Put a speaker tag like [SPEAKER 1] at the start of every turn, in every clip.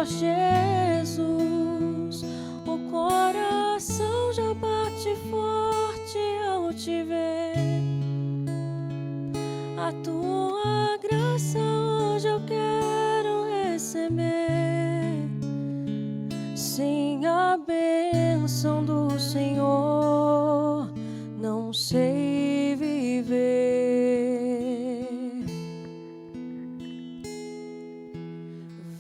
[SPEAKER 1] Jesus, o coração já bate forte ao te ver. A tua graça hoje eu quero receber. Sem a bênção do Senhor, não sei viver.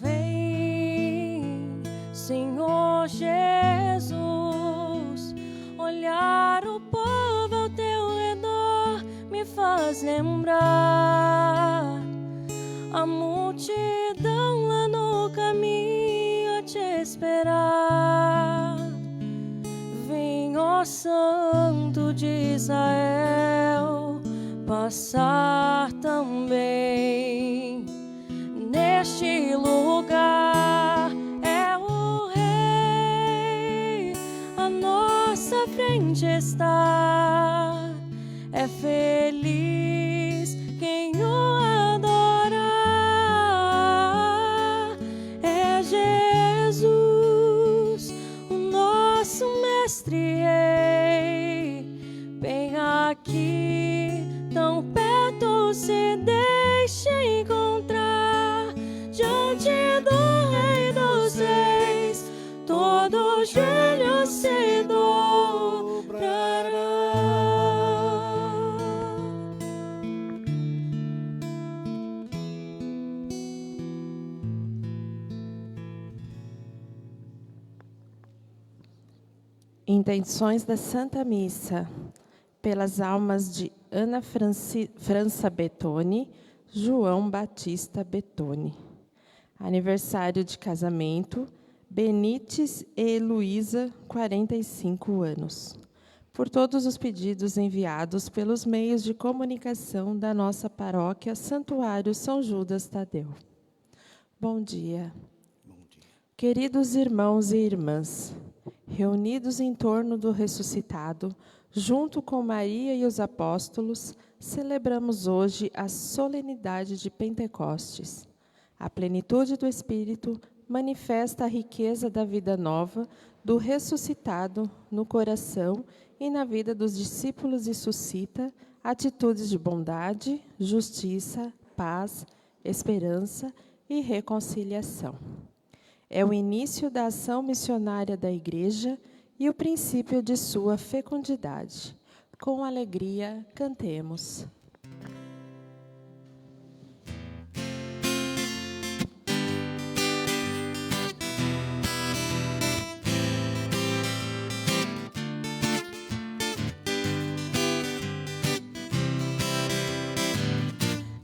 [SPEAKER 1] Vem, Senhor Jesus, olhar o povo ao teu redor me faz lembrar a multidão lá no caminho a te esperar. Vem, ó Santo de Israel, passar também neste lugar. É o Rei, à nossa frente está. É feliz quem o adora. É Jesus, o nosso mestre rei. Bem aqui, tão perto, se deixa encontrar. Diante do Rei dos Reis, todo joelho se dobrará.
[SPEAKER 2] Intenções da Santa Missa, pelas almas de Ana França Bettoni, João Batista Bettoni. Aniversário de casamento, Benites e Heloísa, 45 anos. Por todos os pedidos enviados pelos meios de comunicação da nossa paróquia Santuário São Judas Tadeu. Bom dia.
[SPEAKER 3] Bom dia.
[SPEAKER 2] Queridos irmãos e irmãs, reunidos em torno do ressuscitado, junto com Maria e os apóstolos, celebramos hoje a solenidade de Pentecostes. A plenitude do Espírito manifesta a riqueza da vida nova do ressuscitado no coração e na vida dos discípulos e suscita atitudes de bondade, justiça, paz, esperança e reconciliação. É o início da ação missionária da Igreja e o princípio de sua fecundidade. Com alegria, cantemos.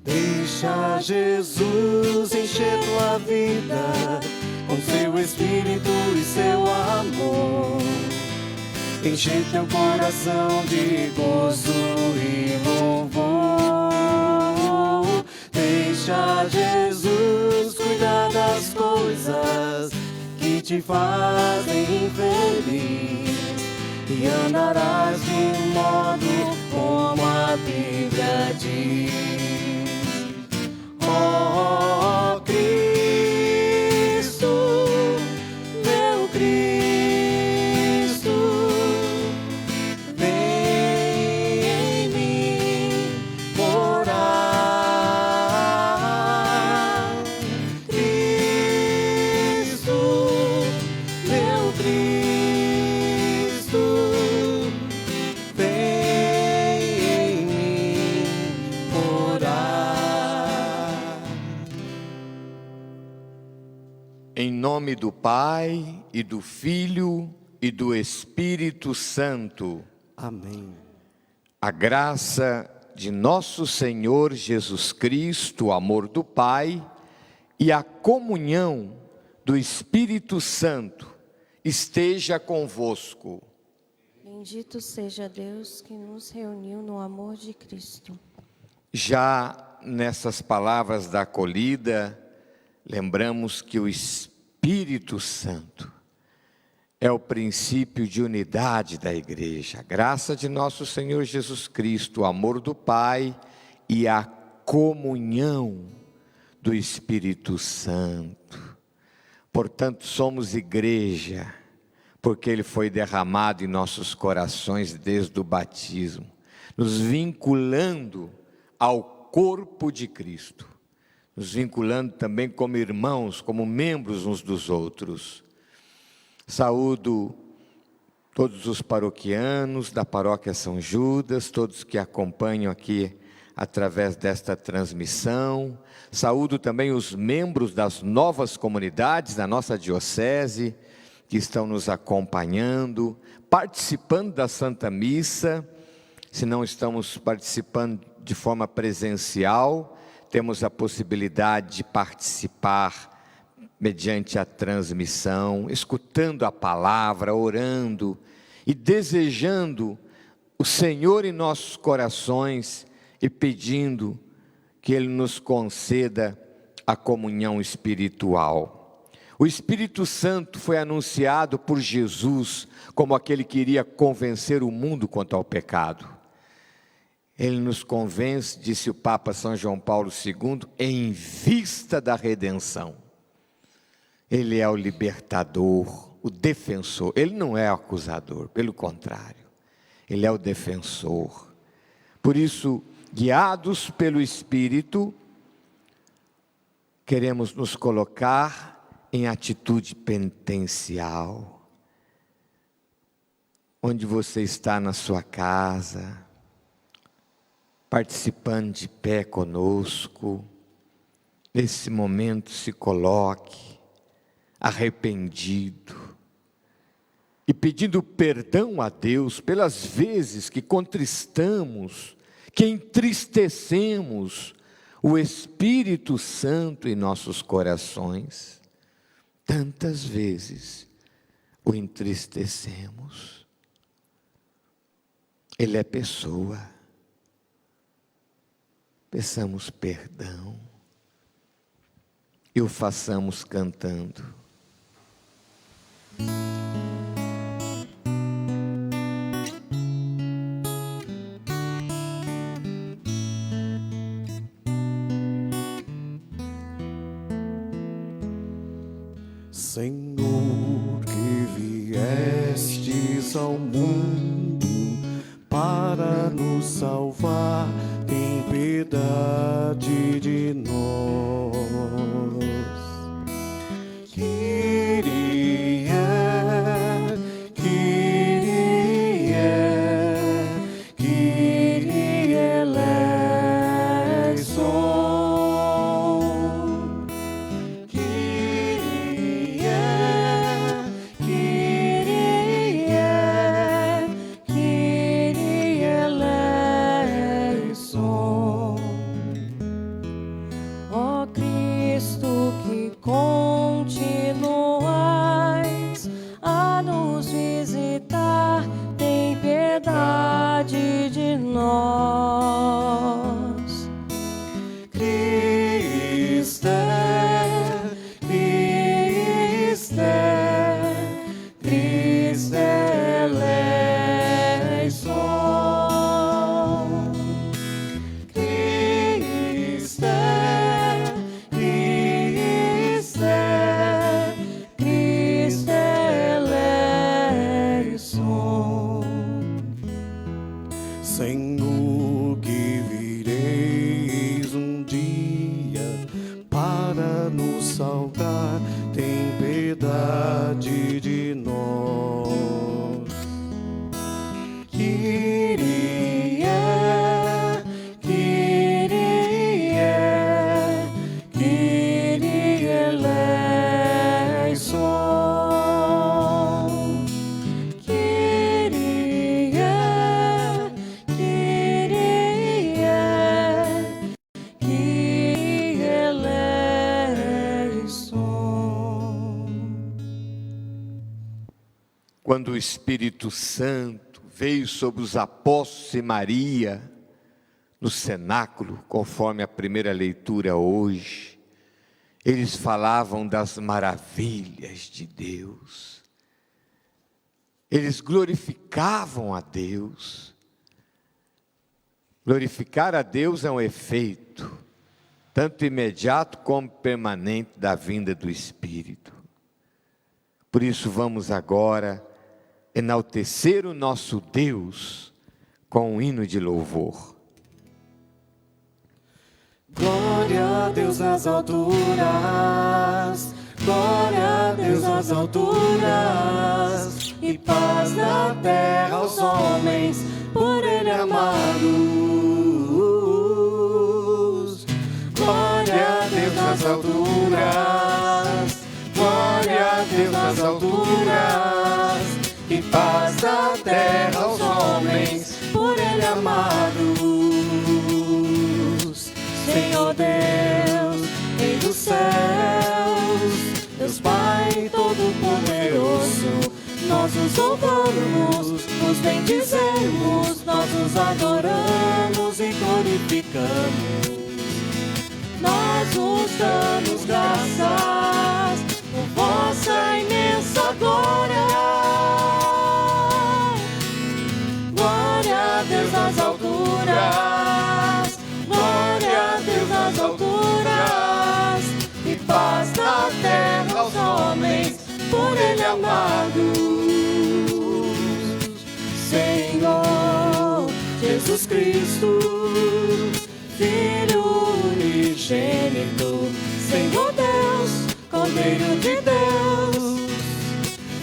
[SPEAKER 3] Deixa Jesus encher tua vida com seu Espírito e seu amor. Encher teu coração de gozo e louvor. Deixa Jesus cuidar das coisas que te fazem feliz e andarás de modo como a Bíblia diz. Oh, Cristo, meu Cristo, vem em mim morar. Cristo, meu Cristo, vem em mim morar.
[SPEAKER 4] Em nome do Pai, e do Filho, e do Espírito Santo.
[SPEAKER 3] Amém.
[SPEAKER 4] A graça de nosso Senhor Jesus Cristo, o amor do Pai, e a comunhão do Espírito Santo esteja convosco.
[SPEAKER 1] Bendito seja Deus que nos reuniu no amor de Cristo.
[SPEAKER 4] Já nessas palavras da acolhida, lembramos que o Espírito Santo é o princípio de unidade da Igreja. A graça de nosso Senhor Jesus Cristo, o amor do Pai e a comunhão do Espírito Santo. Portanto, somos igreja, porque Ele foi derramado em nossos corações desde o batismo, nos vinculando ao corpo de Cristo, nos vinculando também como irmãos, como membros uns dos outros. Saúdo todos os paroquianos da Paróquia São Judas, todos que acompanham aqui através desta transmissão. Saúdo também os membros das novas comunidades da nossa diocese, que estão nos acompanhando, participando da Santa Missa. Se não estamos participando de forma presencial, temos a possibilidade de participar mediante a transmissão, escutando a palavra, orando e desejando o Senhor em nossos corações e pedindo que Ele nos conceda a comunhão espiritual. O Espírito Santo foi anunciado por Jesus como aquele que iria convencer o mundo quanto ao pecado. Ele nos convence, disse o Papa São João Paulo II, em vista da redenção. Ele é o libertador, o defensor. Ele não é o acusador, pelo contrário, Ele é o defensor. Por isso, guiados pelo Espírito, queremos nos colocar em atitude penitencial. Onde você está na sua casa, participando de pé conosco, nesse momento se coloque arrependido e pedindo perdão a Deus pelas vezes que contristamos, que entristecemos o Espírito Santo em nossos corações. Tantas vezes o entristecemos. Ele é pessoa. Peçamos perdão e o façamos cantando.
[SPEAKER 3] Senhor, que viestes ao mundo para nos salvar, tem piedade de nós. Senhor, que vireis um dia para nos salvar, tem piedade de nós.
[SPEAKER 4] Quando o Espírito Santo veio sobre os apóstolos e Maria, no cenáculo, conforme a primeira leitura hoje, eles falavam das maravilhas de Deus. Eles glorificavam a Deus. Glorificar a Deus é um efeito, tanto imediato como permanente da vinda do Espírito. Por isso vamos agora enaltecer o nosso Deus com um hino de louvor.
[SPEAKER 3] Glória a Deus nas alturas, glória a Deus nas alturas, e paz na terra aos homens, por Ele amados. Glória a Deus nas alturas, glória a Deus nas alturas, e paz na terra aos homens, por Ele amados. Senhor Deus, Rei dos céus, Deus Pai Todo-Poderoso, nós os louvamos, nos bendizemos, nós os adoramos e glorificamos. Nós os damos graças por vossa imensa glória. Glória a Deus nas alturas, glória a Deus nas alturas, e paz na terra aos homens, por Ele amados. Senhor Jesus Cristo, Filho unigênito, Senhor Deus, Cordeiro de Deus,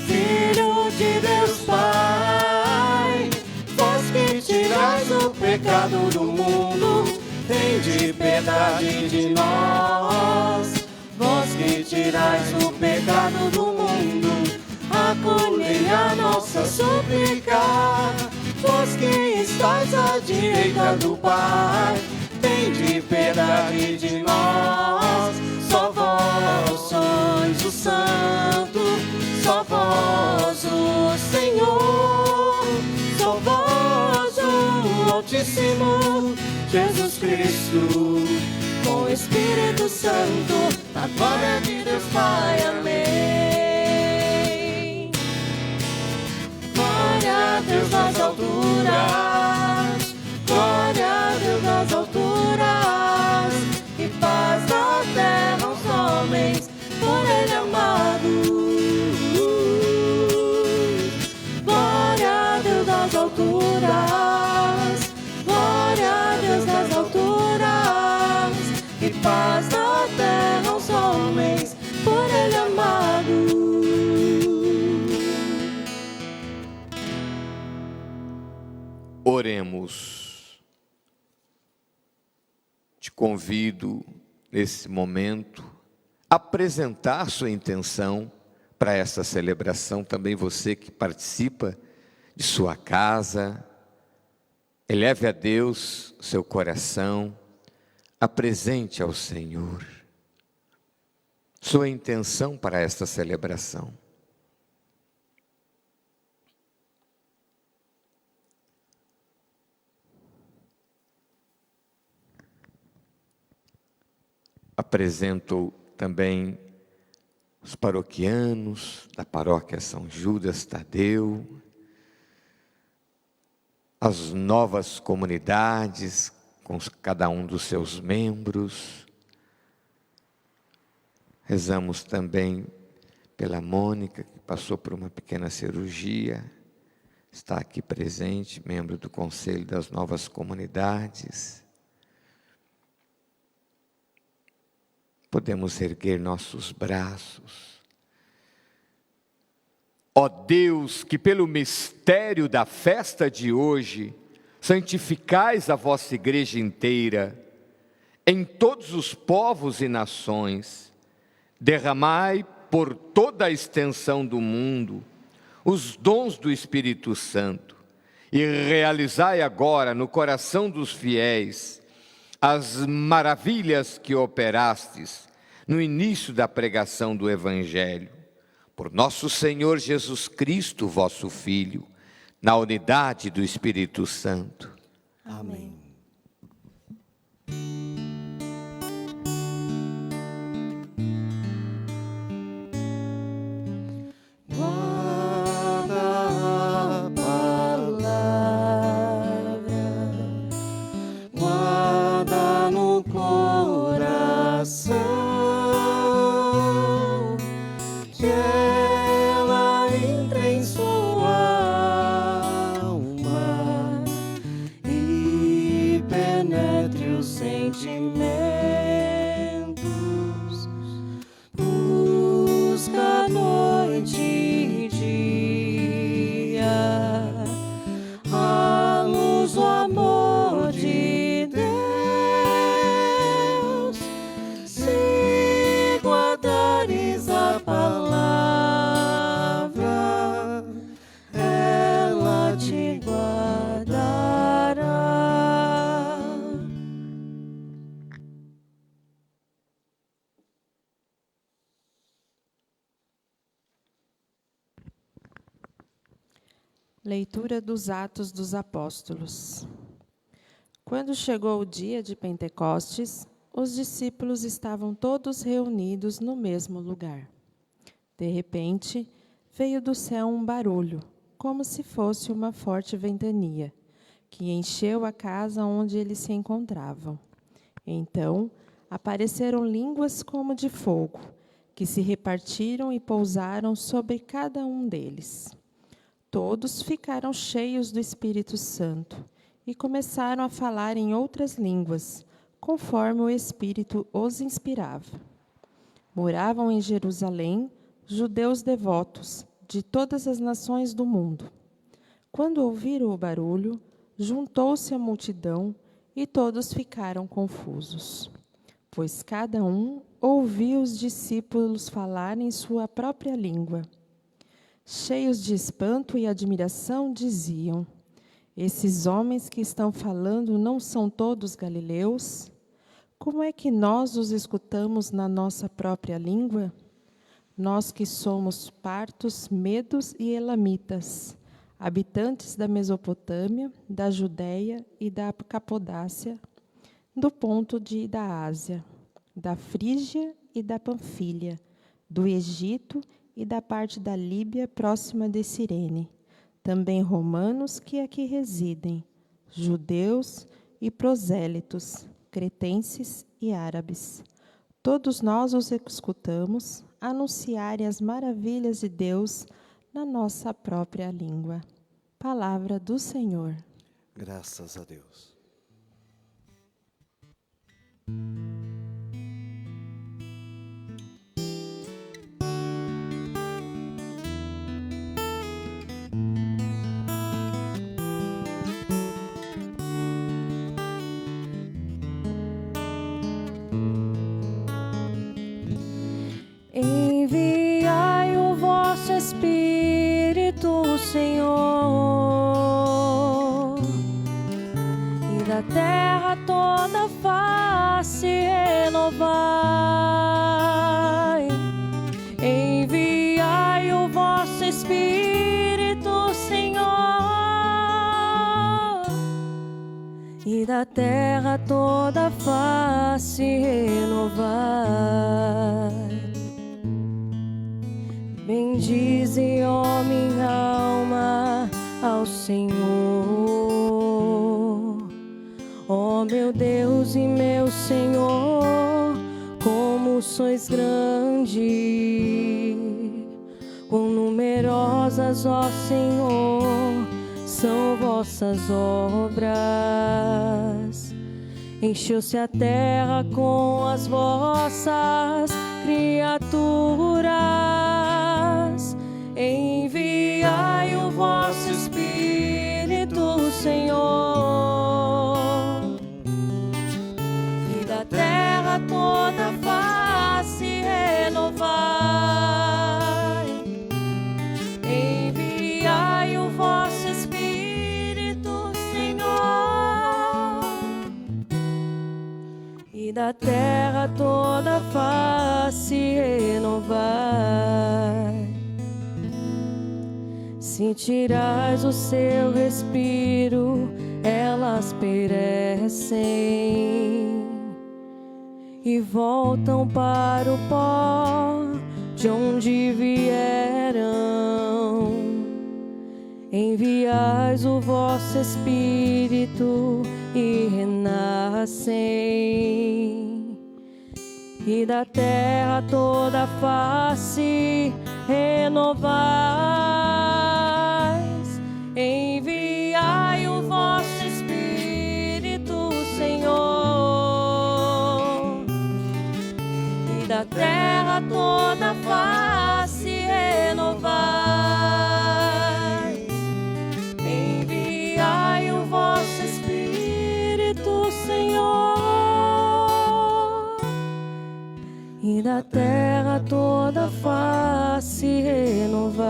[SPEAKER 3] Filho de Deus Pai, vós que tirais o pecado do mundo, tende piedade de nós. Vós que tirais o pecado do mundo, acolhei a nossa súplica. Vós que estáis à direita do Pai, tende piedade de nós. Só vós sois o Santo, só vós o Senhor, só vós o Altíssimo, Jesus Cristo, com o Espírito Santo, na glória de Deus Pai. Amém. Glória a Deus nas alturas, glória a Deus nas alturas, e paz na terra aos homens, por Ele amados. Glória a Deus nas alturas, glória a Deus nas alturas, e paz na terra aos homens, por Ele amados.
[SPEAKER 4] Oremos. Te convido, nesse momento, a apresentar sua intenção para essa celebração. Também você que participa de sua casa, eleve a Deus seu coração, apresente ao Senhor sua intenção para esta celebração. Apresento também os paroquianos da paróquia São Judas Tadeu, as novas comunidades com cada um dos seus membros. Rezamos também pela Mônica, que passou por uma pequena cirurgia, está aqui presente, membro do Conselho das Novas Comunidades. Podemos erguer nossos braços. Ó Deus, que pelo mistério da festa de hoje, santificais a vossa igreja inteira, em todos os povos e nações, derramai por toda a extensão do mundo os dons do Espírito Santo, e realizai agora no coração dos fiéis as maravilhas que operastes no início da pregação do Evangelho, por nosso Senhor Jesus Cristo, vosso Filho, na unidade do Espírito Santo.
[SPEAKER 3] Amém. meus sentimentos. Busca noite e dia a luz do amor de Deus. Se guardares a palavra, ela te guardará.
[SPEAKER 2] Leitura dos Atos dos Apóstolos. Quando chegou o dia de Pentecostes, os discípulos estavam todos reunidos no mesmo lugar. De repente, veio do céu um barulho, como se fosse uma forte ventania, que encheu a casa onde eles se encontravam. Então, apareceram línguas como de fogo, que se repartiram e pousaram sobre cada um deles. Todos ficaram cheios do Espírito Santo e começaram a falar em outras línguas, conforme o Espírito os inspirava. Moravam em Jerusalém judeus devotos de todas as nações do mundo. Quando ouviram o barulho, juntou-se a multidão e todos ficaram confusos, pois cada um ouvia os discípulos falar em sua própria língua. Cheios de espanto e admiração, diziam: esses homens que estão falando não são todos galileus? Como é que nós os escutamos na nossa própria língua? Nós que somos partos, medos e elamitas, habitantes da Mesopotâmia, da Judéia e da Capadácia, do ponto da Ásia, da Frígia e da Panfilha, do Egito e da parte da Líbia próxima de Cirene, também romanos que aqui residem, judeus e prosélitos, cretenses e árabes. Todos nós os escutamos anunciarem as maravilhas de Deus na nossa própria língua. Palavra do Senhor.
[SPEAKER 5] Graças a Deus.
[SPEAKER 3] Enviai o vosso Espírito, Senhor, e da terra toda face renovai. Enviai o vosso Espírito, Senhor, e da terra toda face renovai. Bendize, ó minha alma, ao Senhor. Ó meu Deus e meu Senhor, como sois grande. Quão numerosas, ó Senhor, são vossas obras. Encheu-se a terra com as vossas criaturas. Enviai o vosso Espírito, Senhor, e da terra toda face renovai. Enviai o vosso Espírito, Senhor, e da terra toda face renovai. Sentirás o seu respiro, elas perecem e voltam para o pó de onde vieram. Enviais o vosso Espírito e renascem, e da terra toda face renovais. Enviai o vosso Espírito, Senhor,
[SPEAKER 1] da terra toda a face renovai. Enviai o vosso Espírito, Senhor, e da terra toda a face renovai.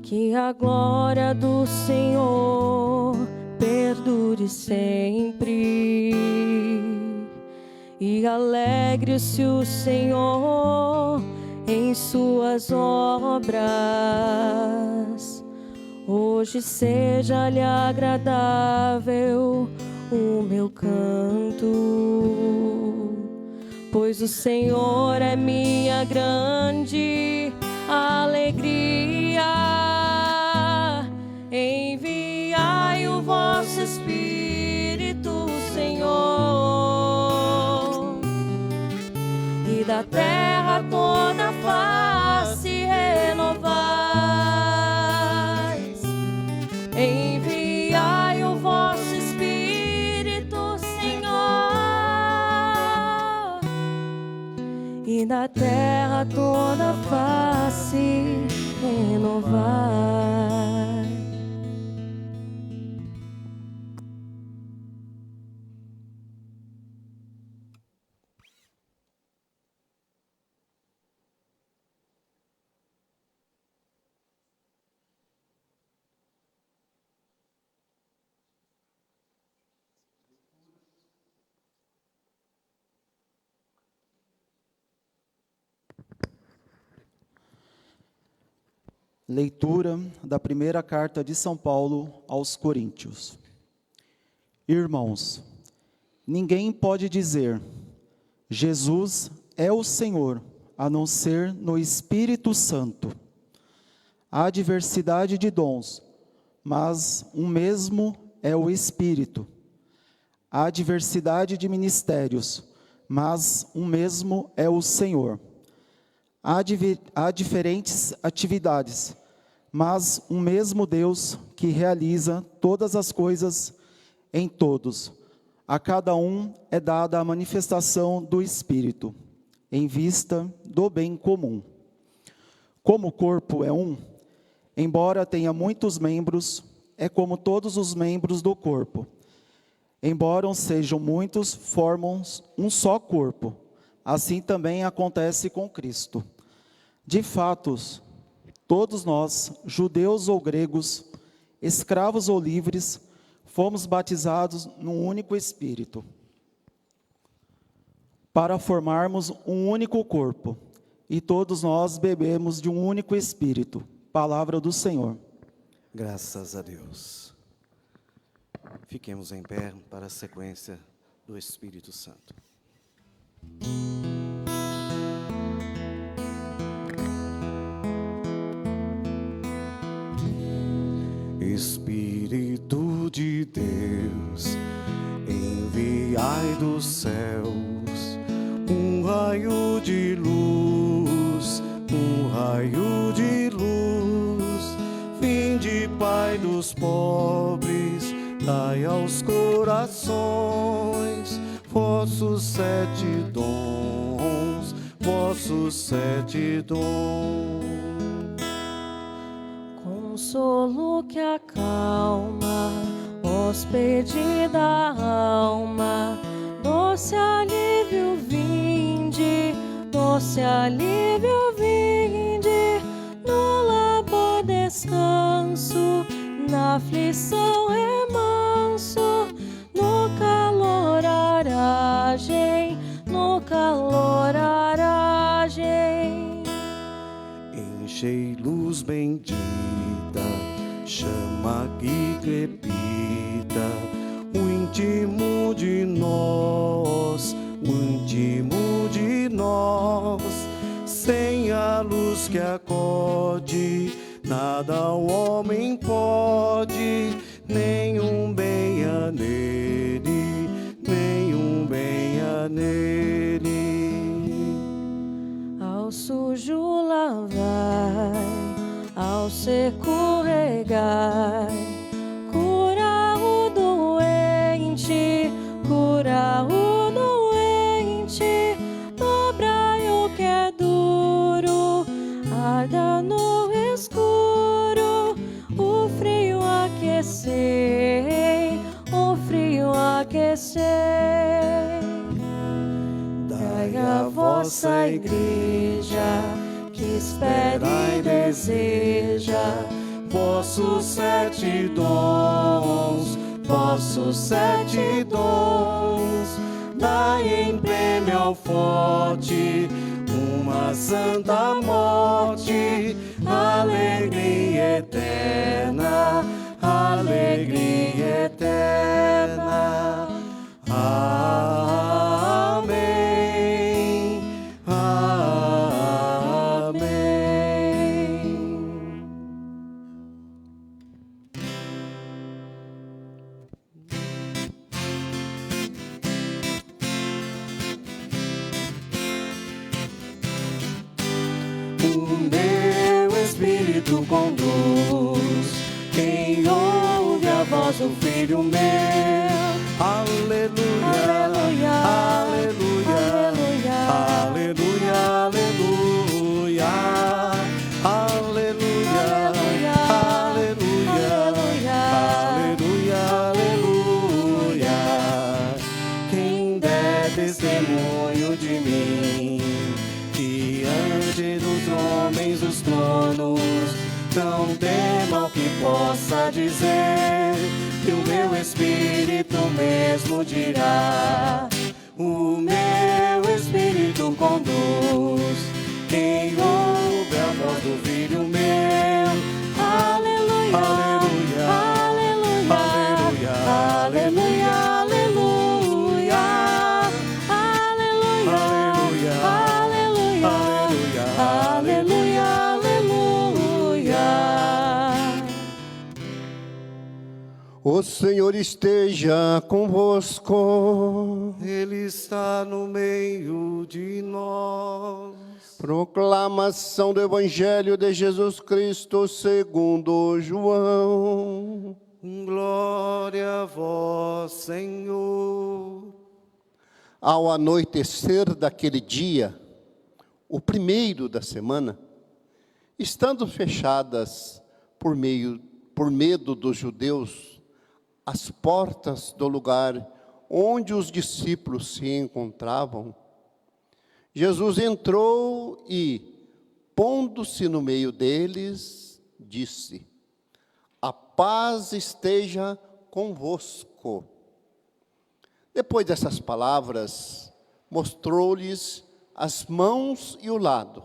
[SPEAKER 1] Que a glória do Senhor perdure sempre, e alegre-se o Senhor em suas obras. Hoje seja-lhe agradável o meu canto, pois o Senhor é minha grande alegria. Enviai o vosso Espírito, Senhor, e da terra toda a face renovais. Enviai o vosso Espírito, Senhor, e da terra toda a face renovai.
[SPEAKER 6] Leitura da primeira carta de São Paulo aos Coríntios. Irmãos, ninguém pode dizer, Jesus é o Senhor, a não ser no Espírito Santo. Há diversidade de dons, mas um mesmo é o Espírito. Há diversidade de ministérios, mas um mesmo é o Senhor. Há diferentes atividades, mas um mesmo Deus que realiza todas as coisas em todos. A cada um é dada a manifestação do Espírito, em vista do bem comum. Como o corpo é um, embora tenha muitos membros, é como todos os membros do corpo. Embora sejam muitos, formam um só corpo. Assim também acontece com Cristo. De fato, todos nós, judeus ou gregos, escravos ou livres, fomos batizados num único Espírito, para formarmos um único corpo, e todos nós bebemos de um único Espírito. Palavra do Senhor.
[SPEAKER 5] Graças a Deus. Fiquemos em pé para a sequência do Espírito Santo. Espírito de Deus, enviai dos céus um raio de luz, vinde, Pai dos pobres, dai aos corações vossos 7 dons,
[SPEAKER 1] Consolo que acalma, hóspede da alma, doce alívio vinde, no labor descanso, na aflição remanso, no calor aragem,
[SPEAKER 5] Enchei luz bendita, chama que crepita, o íntimo de nós, sem a luz que acode, nada o homem pode, nenhum bem há nele,
[SPEAKER 1] Ao sujo lavai, ao seco regai, cura o doente,
[SPEAKER 3] vossa igreja, que espera e deseja vossos 7 dons, dai em prêmio ao forte uma santa morte, alegria eterna, alegria eterna. Amém, amém. O meu espírito conduz quem ouve a voz do Filho meu.
[SPEAKER 5] Aleluia,
[SPEAKER 3] Aleluia,
[SPEAKER 5] aleluia,
[SPEAKER 3] aleluia,
[SPEAKER 5] aleluia, aleluia, aleluia, aleluia, aleluia. Quem der testemunho de mim diante dos homens dos tronos, não tema o que possa dizer, que o meu espírito mesmo dirá. O meu espírito conduz quem ouve a voz do Filho meu.
[SPEAKER 3] aleluia,
[SPEAKER 5] Aleluia,
[SPEAKER 3] aleluia,
[SPEAKER 5] aleluia,
[SPEAKER 3] aleluia, aleluia,
[SPEAKER 5] aleluia,
[SPEAKER 3] aleluia,
[SPEAKER 5] aleluia,
[SPEAKER 3] aleluia, aleluia.
[SPEAKER 7] O Senhor esteja convosco.
[SPEAKER 5] Ele está no meio de nós.
[SPEAKER 7] Proclamação do Evangelho de Jesus Cristo segundo João.
[SPEAKER 5] Glória a vós, Senhor.
[SPEAKER 7] Ao anoitecer daquele dia, o primeiro da semana, estando fechadas por medo dos judeus as portas do lugar onde os discípulos se encontravam, Jesus entrou e, pondo-se no meio deles, disse: a paz esteja convosco. Depois dessas palavras, mostrou-lhes as mãos e o lado.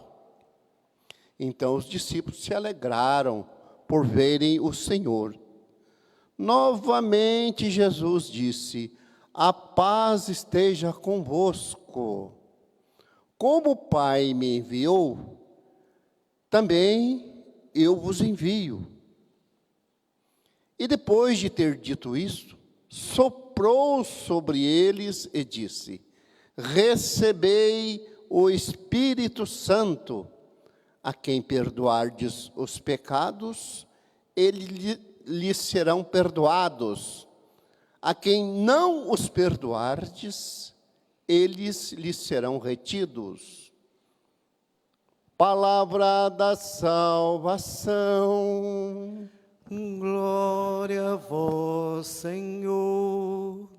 [SPEAKER 7] Então os discípulos se alegraram por verem o Senhor. Novamente Jesus disse: a paz esteja convosco. Como o Pai me enviou, também eu vos envio. E depois de ter dito isto, soprou sobre eles e disse: recebei o Espírito Santo. A quem perdoardes os pecados, lhes serão perdoados. A quem não os perdoardes, eles lhes serão retidos. Palavra da salvação.
[SPEAKER 5] Glória a vós, Senhor.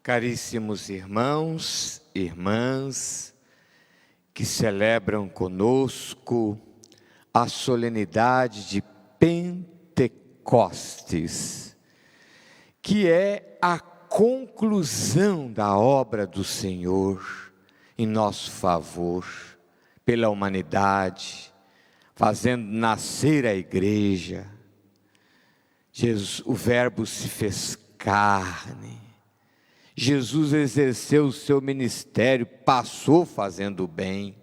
[SPEAKER 4] Caríssimos irmãos, irmãs, que celebram conosco a solenidade de Pentecostes, que é a conclusão da obra do Senhor em nosso favor, pela humanidade, fazendo nascer a igreja. Jesus, o Verbo se fez carne. Jesus exerceu o seu ministério, passou fazendo o bem.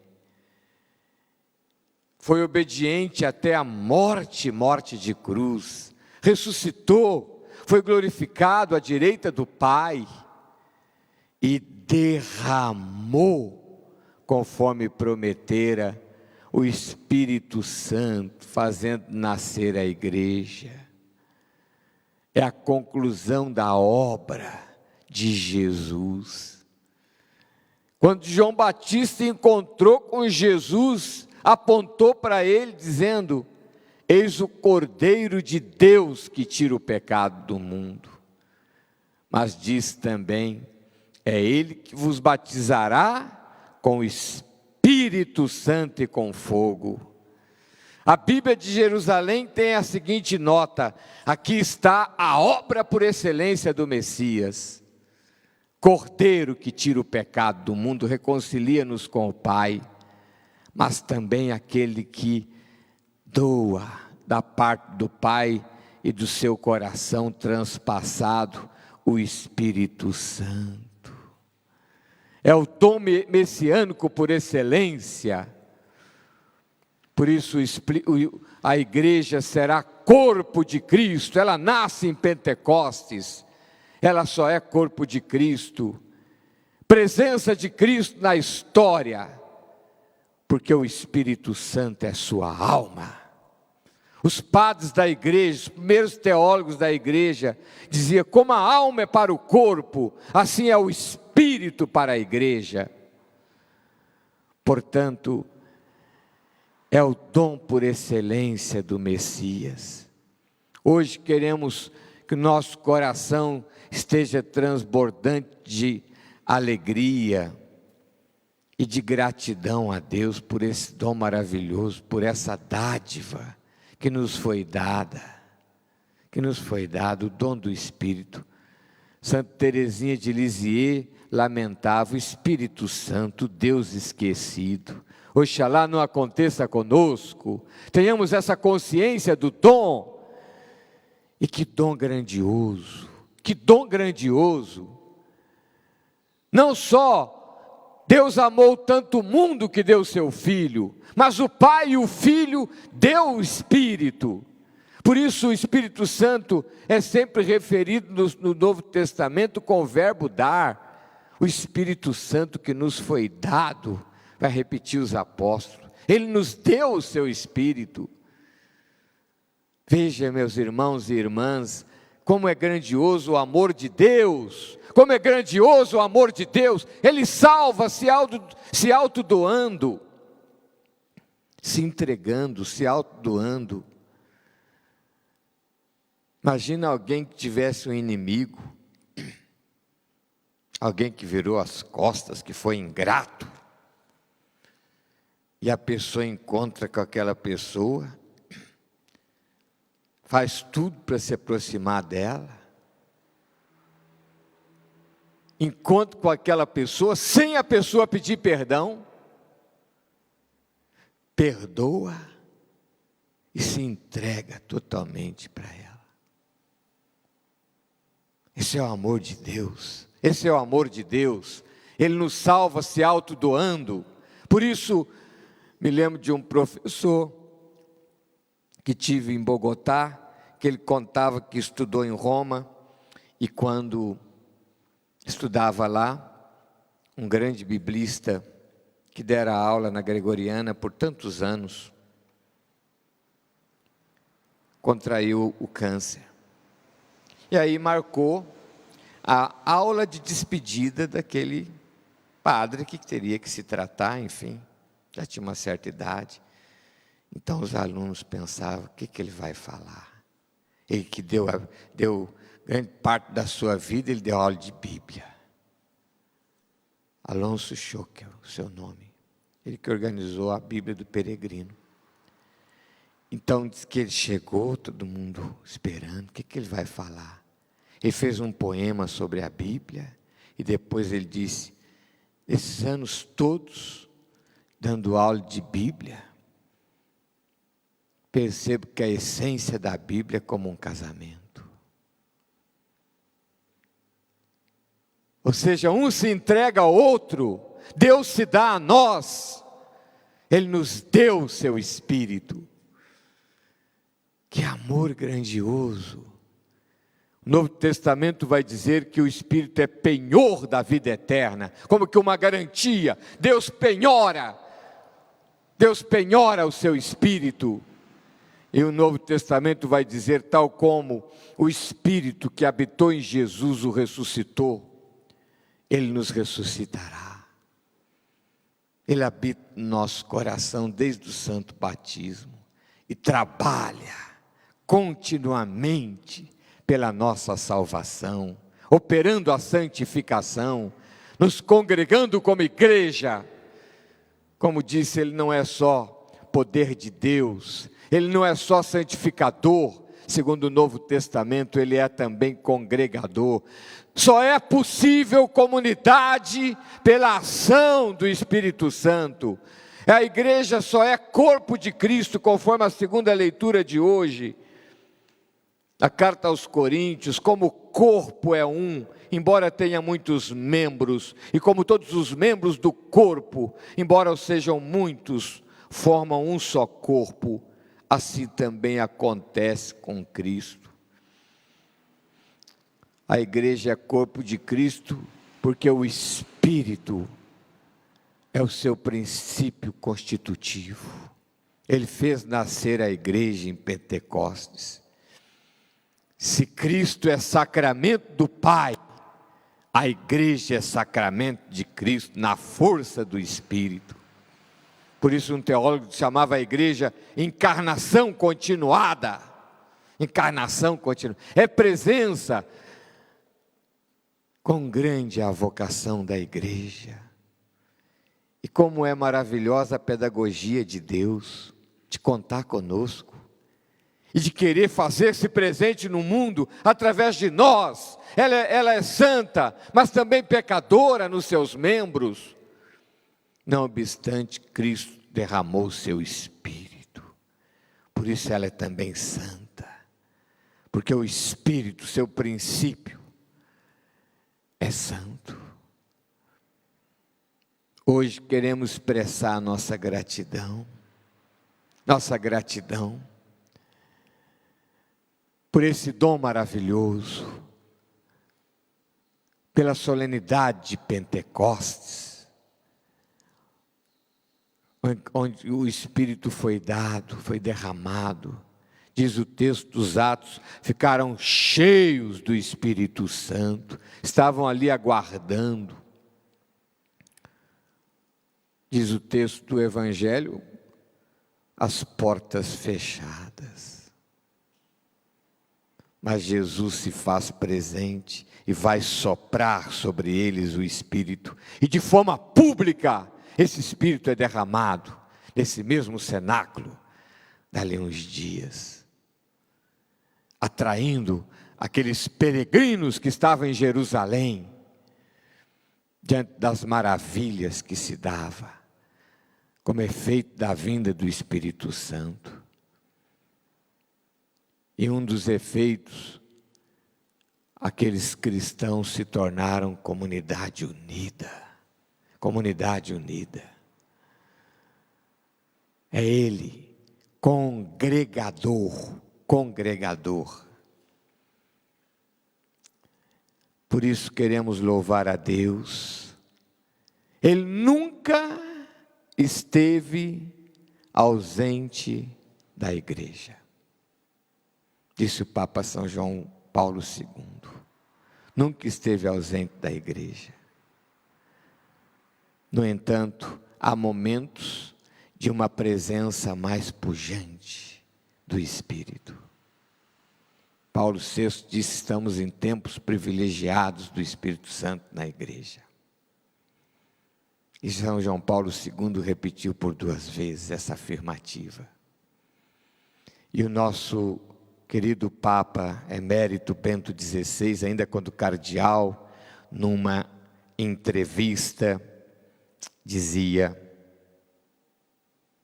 [SPEAKER 4] Foi obediente até a morte de cruz. Ressuscitou, foi glorificado à direita do Pai e derramou, conforme prometera, o Espírito Santo, fazendo nascer a igreja. É a conclusão da obra de Jesus. Quando João Batista encontrou com Jesus, apontou para ele dizendo: eis o Cordeiro de Deus que tira o pecado do mundo. Mas diz também: é ele que vos batizará com o Espírito Santo e com fogo. A Bíblia de Jerusalém tem a seguinte nota: aqui está a obra por excelência do Messias. Cordeiro que tira o pecado do mundo, reconcilia-nos com o Pai, mas também aquele que doa da parte do Pai e do seu coração transpassado o Espírito Santo. É o dom messiânico por excelência. Por isso a igreja será corpo de Cristo. Ela nasce em Pentecostes, ela só é corpo de Cristo, presença de Cristo na história, porque o Espírito Santo é sua alma. Os padres da igreja, os primeiros teólogos da igreja, diziam: como a alma é para o corpo, assim é o Espírito para a igreja. Portanto, é o dom por excelência do Messias. Hoje queremos que o nosso coração esteja transbordante de alegria e de gratidão a Deus por esse dom maravilhoso, por essa dádiva que nos foi dada, o dom do Espírito. Santa Teresinha de Lisieux lamentava: o Espírito Santo, Deus esquecido. Oxalá não aconteça conosco, tenhamos essa consciência do dom. E que dom grandioso, que dom grandioso. Não só Deus amou tanto o mundo que deu seu Filho, mas o Pai e o Filho deu o Espírito. Por isso o Espírito Santo é sempre referido no Novo Testamento com o verbo dar. O Espírito Santo que nos foi dado, vai repetir os apóstolos, Ele nos deu o seu Espírito. Veja, meus irmãos e irmãs, como é grandioso o amor de Deus, como é grandioso o amor de Deus. Ele salva se autodoando, se entregando, se autodoando. Imagina alguém que tivesse um inimigo, alguém que virou as costas, que foi ingrato, e a pessoa encontra com aquela pessoa, faz tudo para se aproximar dela, encontra com aquela pessoa sem a pessoa pedir perdão, perdoa e se entrega totalmente para ela. Esse é o amor de Deus, esse é o amor de Deus. Ele nos salva se autodoando. Por isso, me lembro de um professor que tive em Bogotá, que ele contava que estudou em Roma, e quando estudava lá, um grande biblista que dera aula na Gregoriana por tantos anos, contraiu o câncer. E aí marcou a aula de despedida daquele padre que teria que se tratar, enfim, já tinha uma certa idade. Então os alunos pensavam: o que ele vai falar? Ele que deu grande parte da sua vida, ele deu aula de Bíblia. Alonso Schockel, o seu nome. Ele que organizou a Bíblia do Peregrino. Então diz que ele chegou, todo mundo esperando, o que ele vai falar? Ele fez um poema sobre a Bíblia, e depois ele disse: esses anos todos, dando aula de Bíblia, percebo que a essência da Bíblia é como um casamento. Ou seja, um se entrega ao outro, Deus se dá a nós, Ele nos deu o seu Espírito. Que amor grandioso! O Novo Testamento vai dizer que o Espírito é penhor da vida eterna, como que uma garantia. Deus penhora o seu Espírito. E o Novo Testamento vai dizer: tal como o Espírito que habitou em Jesus o ressuscitou, Ele nos ressuscitará. Ele habita no nosso coração desde o santo batismo e trabalha continuamente pela nossa salvação, operando a santificação, nos congregando como igreja. Como disse, Ele não é só poder de Deus, Ele não é só santificador, segundo o Novo Testamento, Ele é também congregador. Só é possível comunidade pela ação do Espírito Santo. A igreja só é corpo de Cristo, conforme a segunda leitura de hoje. A carta aos Coríntios, como o corpo é um, embora tenha muitos membros, e como todos os membros do corpo, embora sejam muitos, formam um só corpo, assim também acontece com Cristo. A igreja é corpo de Cristo, porque o Espírito é o seu princípio constitutivo. Ele fez nascer a igreja em Pentecostes. Se Cristo é sacramento do Pai, a igreja é sacramento de Cristo na força do Espírito. Por isso um teólogo chamava a igreja encarnação continuada. Encarnação contínua. É presença. Quão grande é a vocação da igreja. E como é maravilhosa a pedagogia de Deus, de contar conosco. E de querer fazer-se presente no mundo através de nós. Ela é santa, mas também pecadora nos seus membros. Não obstante, Cristo derramou o seu Espírito. Por isso ela é também santa. Porque o Espírito, seu princípio, é santo. Hoje queremos expressar nossa gratidão. Nossa gratidão por esse dom maravilhoso, pela solenidade de Pentecostes, onde o Espírito foi dado, foi derramado. Diz o texto dos Atos, ficaram cheios do Espírito Santo, estavam ali aguardando. Diz o texto do Evangelho, as portas fechadas. Mas Jesus se faz presente e vai soprar sobre eles o Espírito. E de forma pública, esse Espírito é derramado nesse mesmo cenáculo, dali uns dias. Atraindo aqueles peregrinos que estavam em Jerusalém, diante das maravilhas que se dava, como efeito da vinda do Espírito Santo. E um dos efeitos, aqueles cristãos se tornaram comunidade unida. Comunidade unida. É Ele, congregador. Congregador. Por isso queremos louvar a Deus. Ele nunca esteve ausente da igreja. Disse o Papa São João Paulo II. Nunca esteve ausente da igreja. No entanto, há momentos de uma presença mais pujante do Espírito. Paulo VI disse: estamos em tempos privilegiados do Espírito Santo na igreja. E São João Paulo II repetiu por 2 vezes essa afirmativa. E o nosso querido Papa Emérito Bento XVI, ainda quando cardeal, numa entrevista, dizia: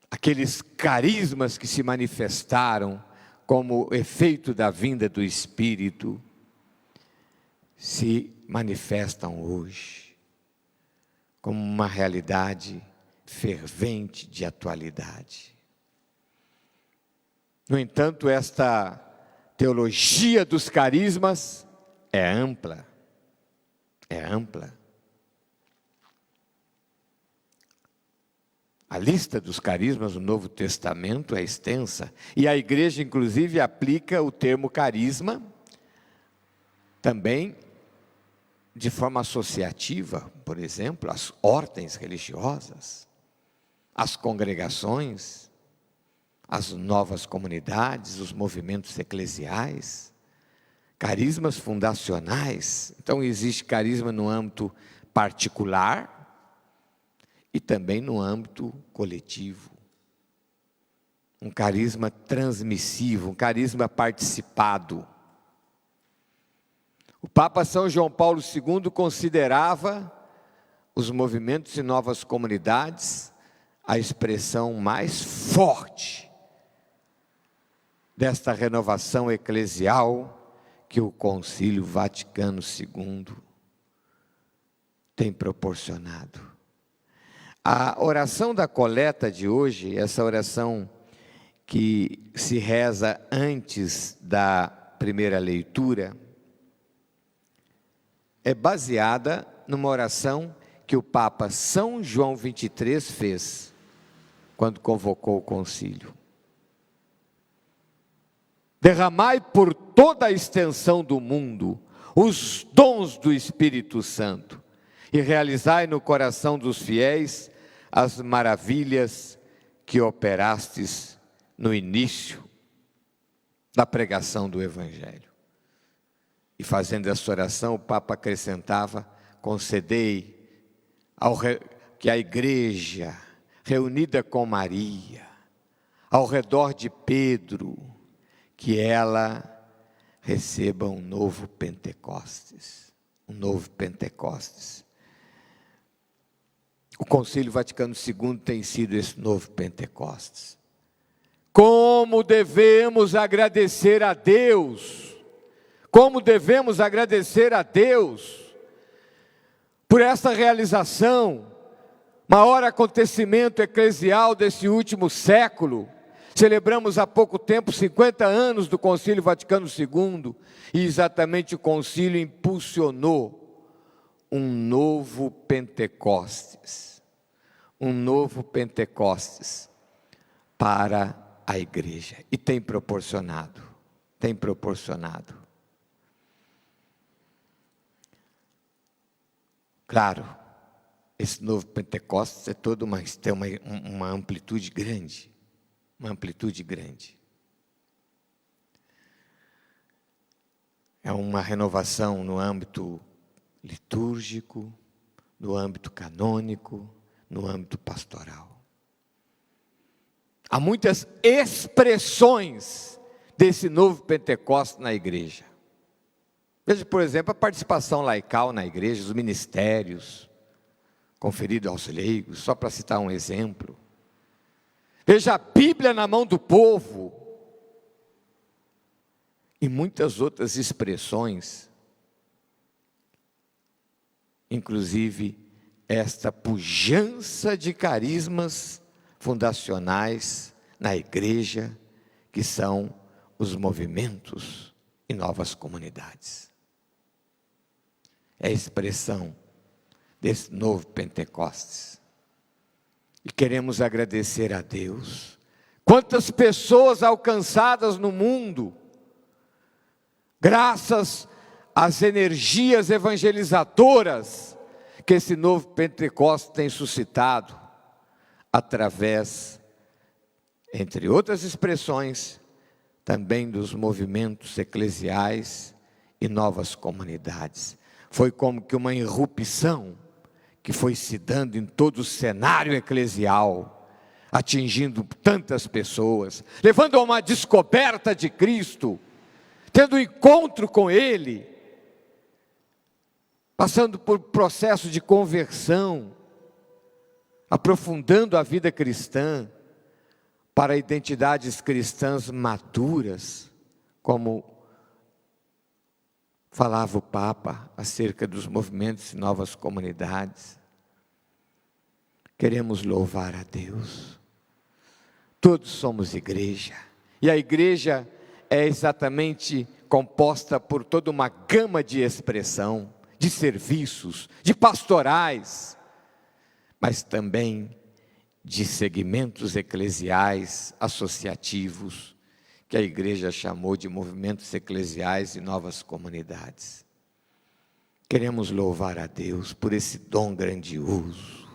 [SPEAKER 4] aqueles carismas que se manifestaram como efeito da vinda do Espírito, se manifestam hoje como uma realidade fervente de atualidade. No entanto, esta teologia dos carismas é ampla. É ampla. A lista dos carismas do Novo Testamento é extensa. E a igreja, inclusive, aplica o termo carisma também de forma associativa, por exemplo, às ordens religiosas. as congregações, as novas comunidades, os movimentos eclesiais, carismas fundacionais. Então existe carisma no âmbito particular e também no âmbito coletivo. Um carisma transmissivo, um carisma participado. O Papa São João Paulo II considerava os movimentos e novas comunidades a expressão mais forte desta renovação eclesial que o Concílio Vaticano II tem proporcionado. A oração da coleta de hoje, essa oração que se reza antes da primeira leitura, é baseada numa oração que o Papa São João XXIII fez quando convocou o concílio. Derramai por toda a extensão do mundo os dons do Espírito Santo e realizai no coração dos fiéis as maravilhas que operastes no início da pregação do Evangelho. E fazendo essa oração, o Papa acrescentava: concedei que a igreja, reunida com Maria, ao redor de Pedro, que ela receba um novo Pentecostes. Um novo Pentecostes. O Concílio Vaticano II tem sido esse novo Pentecostes. Como devemos agradecer a Deus, como devemos agradecer a Deus por essa realização, maior acontecimento eclesial desse último século. Celebramos há pouco tempo 50 anos do Concílio Vaticano II, e exatamente o concílio impulsionou um novo Pentecostes, para a igreja, e tem proporcionado. Claro, esse novo Pentecostes tem uma amplitude grande, É uma renovação no âmbito litúrgico, no âmbito canônico, no âmbito pastoral. Há muitas expressões desse novo Pentecostes na igreja. Veja, por exemplo, a participação laical na igreja, os ministérios conferidos aos leigos, só para citar um exemplo. Veja a Bíblia na mão do povo. E muitas outras expressões, inclusive esta pujança de carismas fundacionais na igreja, que são os movimentos e novas comunidades. É a expressão desse novo Pentecostes. E queremos agradecer a Deus. Quantas pessoas alcançadas no mundo, graças às energias evangelizadoras que esse novo Pentecostes tem suscitado, através, entre outras expressões, também dos movimentos eclesiais e novas comunidades. Foi como que uma irrupção que foi se dando em todo o cenário eclesial, atingindo tantas pessoas, levando a uma descoberta de Cristo, tendo um encontro com Ele, passando por processo de conversão, aprofundando a vida cristã para identidades cristãs maturas, como falava o Papa acerca dos movimentos e novas comunidades. Queremos louvar a Deus. Todos somos igreja, e a igreja é exatamente composta por toda uma gama de expressão, de serviços, de pastorais, mas também de segmentos eclesiais, associativos, que a igreja chamou de movimentos eclesiais e novas comunidades. Queremos louvar a Deus por esse dom grandioso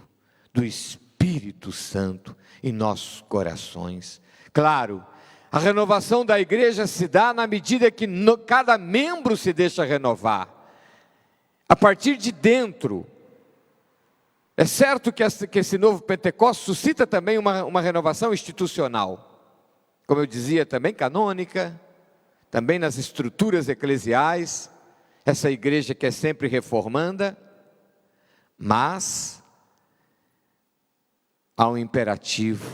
[SPEAKER 4] do Espírito Espírito Santo em nossos corações. Claro, a renovação da igreja se dá na medida que cada membro se deixa renovar, a partir de dentro. É certo que esse novo Pentecostes suscita também uma renovação institucional, como eu dizia, também canônica, também nas estruturas eclesiais, essa igreja que é sempre reformanda, mas há um imperativo,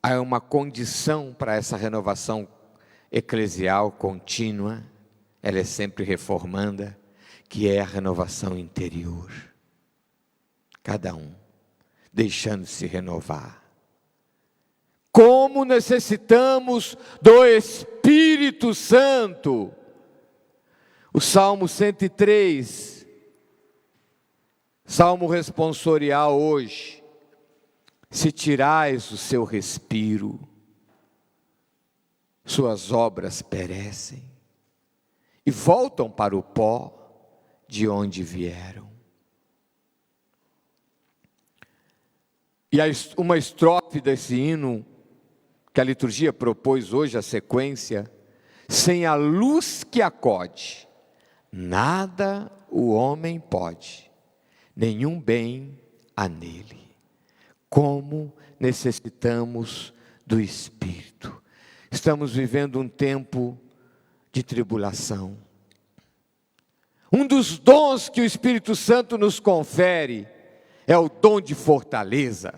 [SPEAKER 4] há uma condição para essa renovação eclesial contínua, ela é sempre reformanda, que é a renovação interior. Cada um deixando-se renovar. Como necessitamos do Espírito Santo. O Salmo 103, Salmo responsorial hoje. Se tirais o seu respiro, suas obras perecem e voltam para o pó de onde vieram. E uma estrofe desse hino, que a liturgia propôs hoje, a sequência: sem a luz que acode, nada o homem pode, nenhum bem há nele. Como necessitamos do Espírito. Estamos vivendo um tempo de tribulação. Um dos dons que o Espírito Santo nos confere é o dom de fortaleza,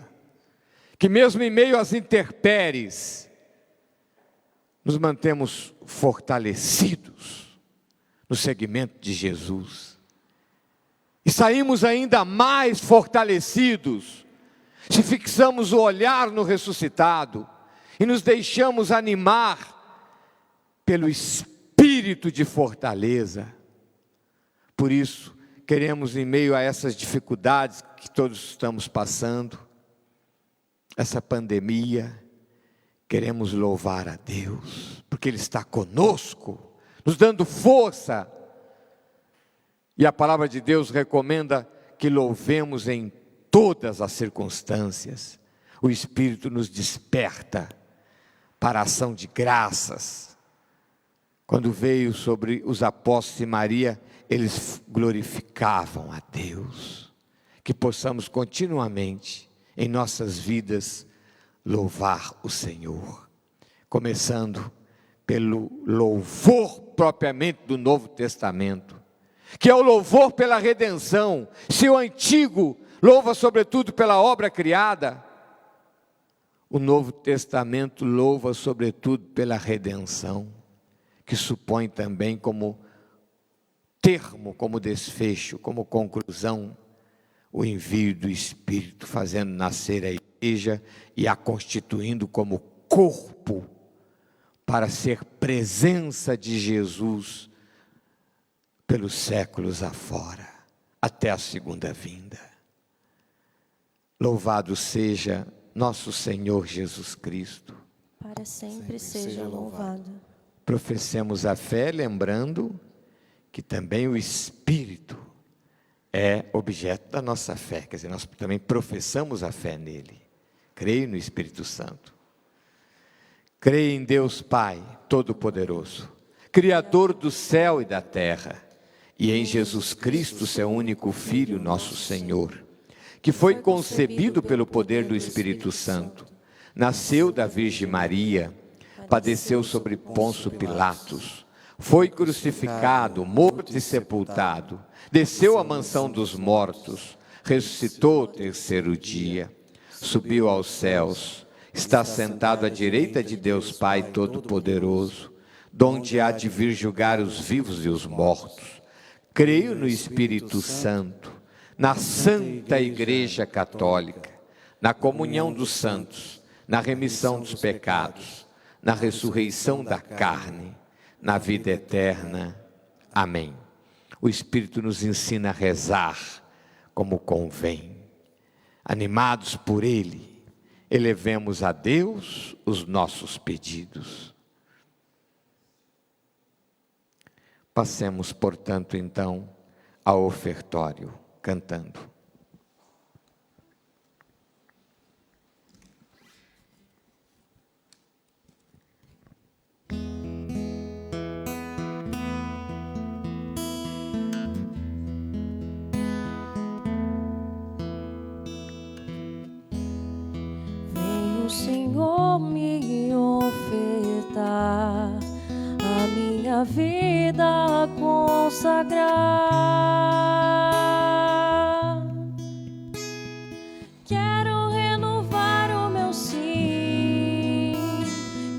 [SPEAKER 4] que mesmo em meio às intempéries, nos mantemos fortalecidos no seguimento de Jesus. E saímos ainda mais fortalecidos, se fixamos o olhar no ressuscitado, e nos deixamos animar pelo Espírito de fortaleza. Por isso, queremos, em meio a essas dificuldades que todos estamos passando, essa pandemia, queremos louvar a Deus, porque Ele está conosco, nos dando força. E a palavra de Deus recomenda que louvemos em todas as circunstâncias. O Espírito nos desperta para a ação de graças. Quando veio sobre os apóstolos e Maria, eles glorificavam a Deus. Que possamos continuamente, em nossas vidas, louvar o Senhor. Começando pelo louvor propriamente do Novo Testamento, que é o louvor pela redenção. Se o antigo louva sobretudo pela obra criada, o Novo Testamento louva sobretudo pela redenção, que supõe também como termo, como desfecho, como conclusão, o envio do Espírito, fazendo nascer a igreja e a constituindo como corpo, para ser presença de Jesus pelos séculos afora, até a segunda vinda. Louvado seja nosso Senhor Jesus Cristo.
[SPEAKER 1] Para sempre seja louvado.
[SPEAKER 4] Professemos a fé, lembrando que também o Espírito é objeto da nossa fé. Quer dizer, nós também professamos a fé nele. Creio no Espírito Santo. Creio em Deus Pai Todo-Poderoso, Criador do céu e da terra, e em Jesus Cristo, seu único Filho, nosso Senhor, que foi concebido pelo poder do Espírito Santo, nasceu da Virgem Maria, padeceu sobre Pôncio Pilatos, foi crucificado, morto e sepultado, desceu à mansão dos mortos, ressuscitou ao terceiro dia, subiu aos céus, está sentado à direita de Deus Pai Todo-Poderoso, donde há de vir julgar os vivos e os mortos. Creio no Espírito Santo, na Santa Igreja Católica, na comunhão dos santos, na remissão dos pecados, na ressurreição da carne, na vida eterna. Amém. O Espírito nos ensina a rezar como convém. Animados por Ele, elevemos a Deus os nossos pedidos. Passemos, portanto, então, ao ofertório, cantando.
[SPEAKER 1] o Senhor me ofertar a minha vida a consagrar. Quero renovar o meu sim,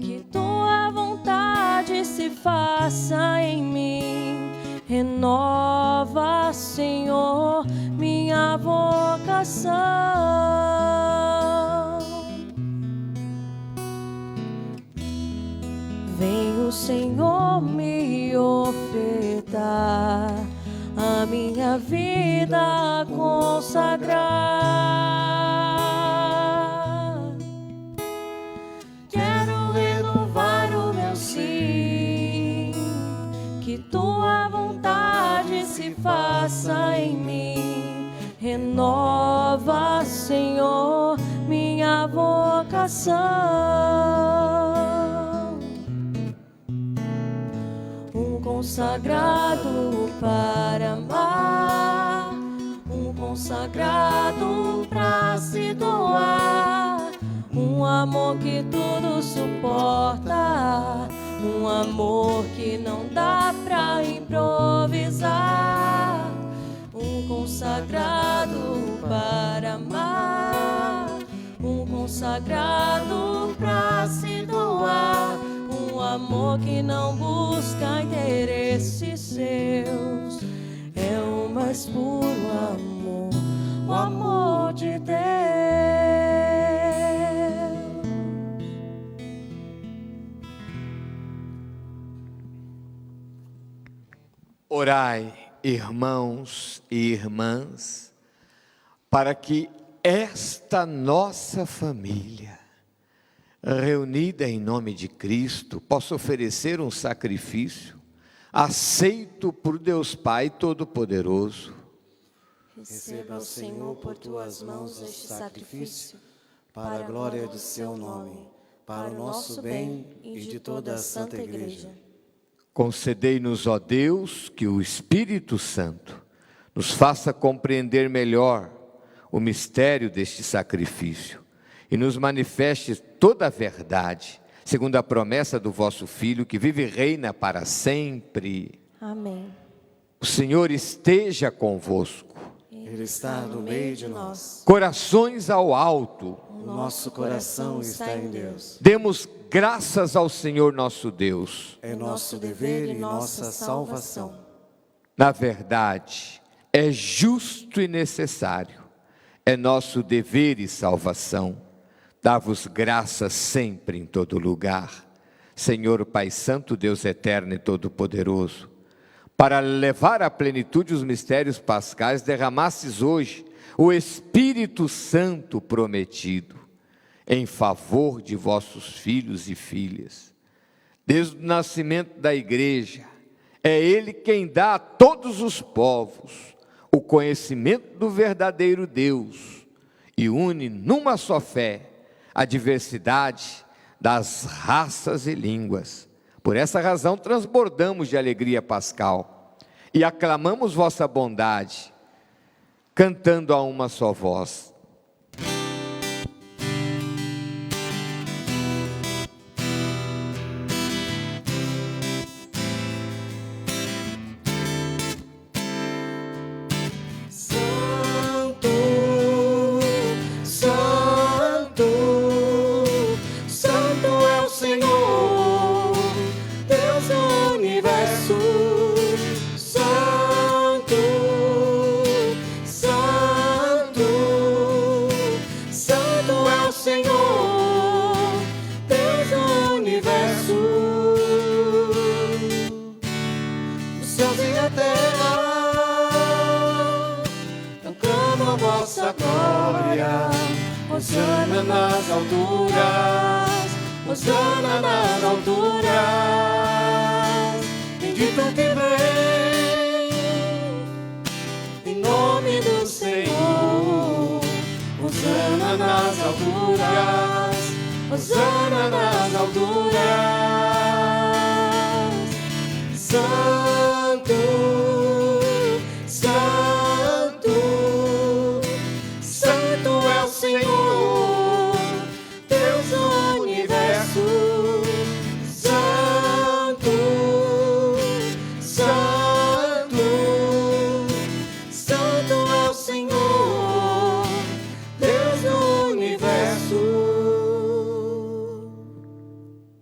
[SPEAKER 1] que tua vontade se faça em mim. Renova, Senhor, minha vocação. Vem o Senhor me ofertar a minha vida a consagrar. Quero renovar o meu sim, que tua vontade se faça em mim. Renova, Senhor, minha vocação. Um consagrado para amar, um consagrado para se doar, um amor que tudo suporta, um amor que não dá pra improvisar. Um consagrado para amar, um consagrado pra se doar, um amor que não busca interesses seus, é o mais puro amor, o amor de Deus.
[SPEAKER 4] Orai, irmãos e irmãs, para que esta nossa família, reunida em nome de Cristo, possa oferecer um sacrifício aceito por Deus Pai Todo-Poderoso.
[SPEAKER 5] Receba, Senhor, por tuas mãos este sacrifício, para a glória de seu nome, para o nosso bem e de toda a Santa Igreja.
[SPEAKER 4] Concedei-nos, ó Deus, que o Espírito Santo nos faça compreender melhor o mistério deste sacrifício e nos manifeste toda a verdade, segundo a promessa do vosso Filho, que vive e reina para sempre.
[SPEAKER 1] Amém.
[SPEAKER 4] O Senhor esteja convosco.
[SPEAKER 5] Ele está no meio de nós.
[SPEAKER 4] Corações ao alto.
[SPEAKER 5] O nosso coração está em Deus.
[SPEAKER 4] Demos graças ao Senhor nosso Deus.
[SPEAKER 5] É nosso dever e nossa salvação.
[SPEAKER 4] Na verdade, é justo e necessário. É nosso dever e salvação. Dá-vos graças sempre em todo lugar. Senhor Pai Santo, Deus eterno e todo-poderoso, para levar à plenitude os mistérios pascais, derramastes hoje o Espírito Santo prometido em favor de vossos filhos e filhas. Desde o nascimento da igreja, é Ele quem dá a todos os povos o conhecimento do verdadeiro Deus e une numa só fé a diversidade das raças e línguas. Por essa razão transbordamos de alegria pascal e aclamamos vossa bondade, cantando a uma só voz.
[SPEAKER 3] Hosana nas alturas, Hosana nas alturas, bendito que vem, em nome do Senhor. Hosana nas alturas, Hosana nas alturas, Santo, Santo, Santo é o Senhor, Deus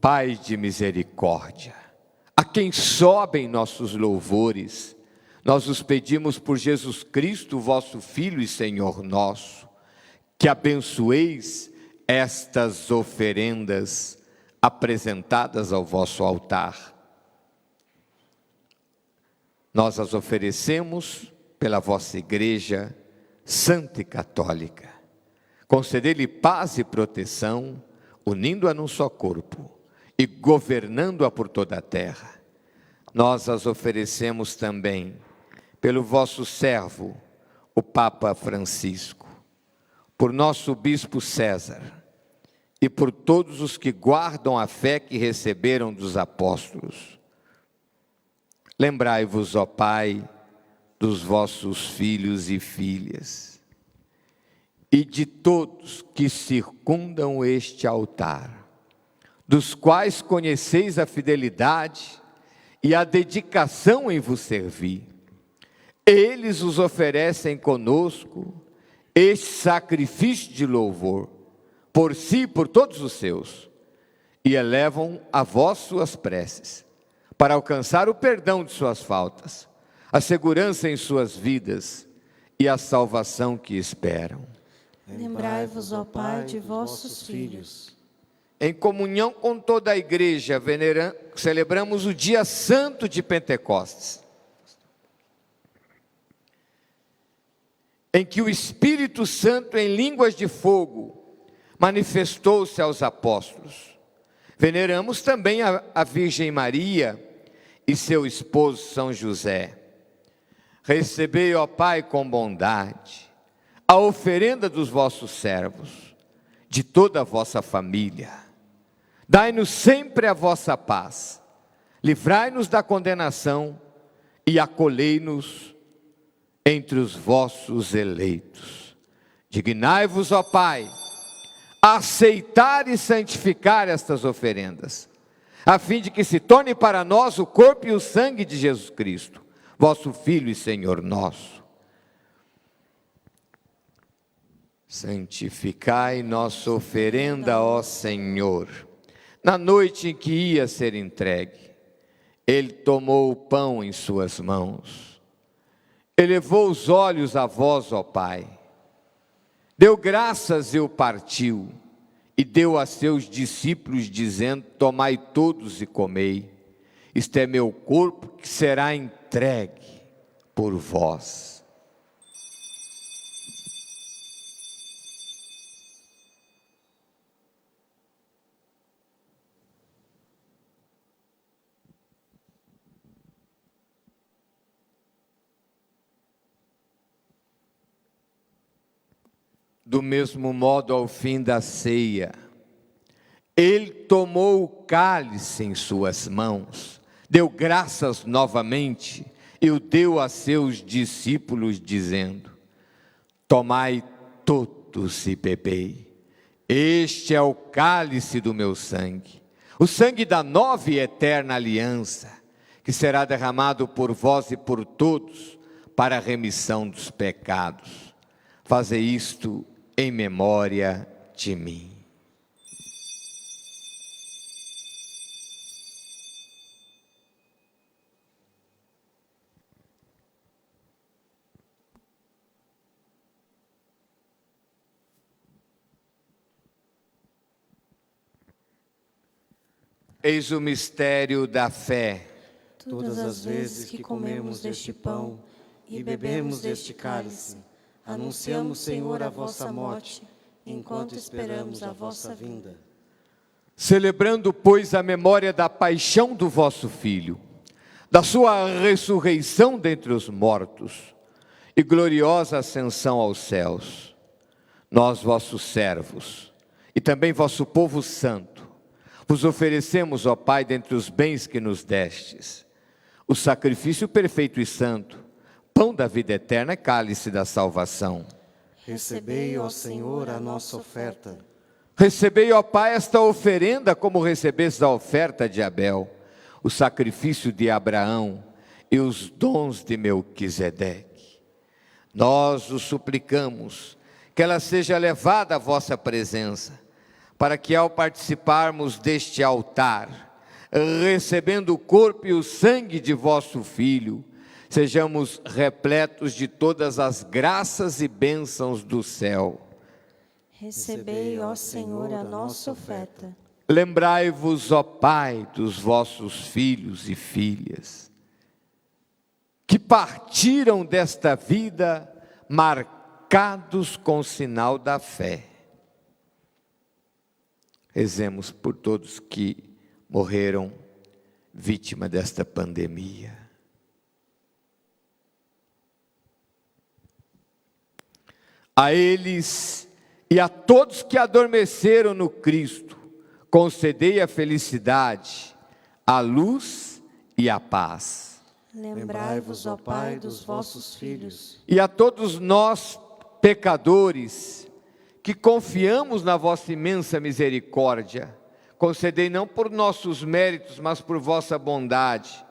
[SPEAKER 4] Pai de misericórdia, a quem sobem nossos louvores, nós os pedimos por Jesus Cristo, vosso Filho e Senhor nosso, que abençoeis estas oferendas apresentadas ao vosso altar. Nós as oferecemos pela vossa Igreja Santa e Católica. Concedei-lhe paz e proteção, unindo-a num só corpo e governando-a por toda a terra. Nós as oferecemos também pelo vosso servo, o Papa Francisco, por nosso Bispo César e por todos os que guardam a fé que receberam dos apóstolos. Lembrai-vos, ó Pai, dos vossos filhos e filhas, e de todos que circundam este altar, dos quais conheceis a fidelidade e a dedicação em vos servir. Eles os oferecem conosco este sacrifício de louvor, por si e por todos os seus, e elevam a vós suas preces, para alcançar o perdão de suas faltas, a segurança em suas vidas e a salvação que esperam.
[SPEAKER 1] Lembrai-vos, ó Pai, de vossos filhos.
[SPEAKER 4] Em comunhão com toda a Igreja, celebramos o dia santo de Pentecostes, em que o Espírito Santo, em línguas de fogo, manifestou-se aos apóstolos. Veneramos também a Virgem Maria e seu esposo São José. Recebei, ó Pai, com bondade, a oferenda dos vossos servos, de toda a vossa família. Dai-nos sempre a vossa paz, livrai-nos da condenação e acolhei-nos entre os vossos eleitos. Dignai-vos, ó Pai, a aceitar e santificar estas oferendas, a fim de que se torne para nós o corpo e o sangue de Jesus Cristo, vosso Filho e Senhor nosso. Santificai nossa oferenda, ó Senhor. Na noite em que ia ser entregue, Ele tomou o pão em suas mãos, elevou os olhos a vós, ó Pai, deu graças e o partiu, e deu a seus discípulos, dizendo: tomai todos e comei, isto é meu corpo que será entregue por vós. Do mesmo modo, ao fim da ceia, Ele tomou o cálice em suas mãos, deu graças novamente e o deu a seus discípulos, dizendo: tomai todos e bebei, este é o cálice do meu sangue, o sangue da nova e eterna aliança, que será derramado por vós e por todos para a remissão dos pecados. Fazei isto em memória de mim. Eis o mistério da fé.
[SPEAKER 5] Todas as vezes que comemos deste pão e bebemos deste cálice, anunciamos, Senhor, a vossa morte, enquanto esperamos a vossa vinda.
[SPEAKER 4] Celebrando, pois, a memória da paixão do vosso Filho, da sua ressurreição dentre os mortos e gloriosa ascensão aos céus, nós, vossos servos, e também vosso povo santo, vos oferecemos, ó Pai, dentre os bens que nos destes, o sacrifício perfeito e santo, pão da vida eterna e cálice da salvação.
[SPEAKER 5] Recebei, ó Senhor, a nossa oferta.
[SPEAKER 4] Recebei, ó Pai, esta oferenda como recebeste a oferta de Abel, o sacrifício de Abraão e os dons de Melquisedeque. Nós os suplicamos que ela seja levada à vossa presença, para que ao participarmos deste altar, recebendo o corpo e o sangue de vosso Filho, sejamos repletos de todas as graças e bênçãos do céu.
[SPEAKER 1] Recebei, ó Senhor, a nossa oferta.
[SPEAKER 4] Lembrai-vos, ó Pai, dos vossos filhos e filhas, que partiram desta vida marcados com o sinal da fé. Rezemos por todos que morreram vítima desta pandemia. A eles e a todos que adormeceram no Cristo, concedei a felicidade, a luz e a paz.
[SPEAKER 1] Lembrai-vos, ó Pai, dos vossos filhos.
[SPEAKER 4] E a todos nós, pecadores, que confiamos na vossa imensa misericórdia, concedei não por nossos méritos, mas por vossa bondade,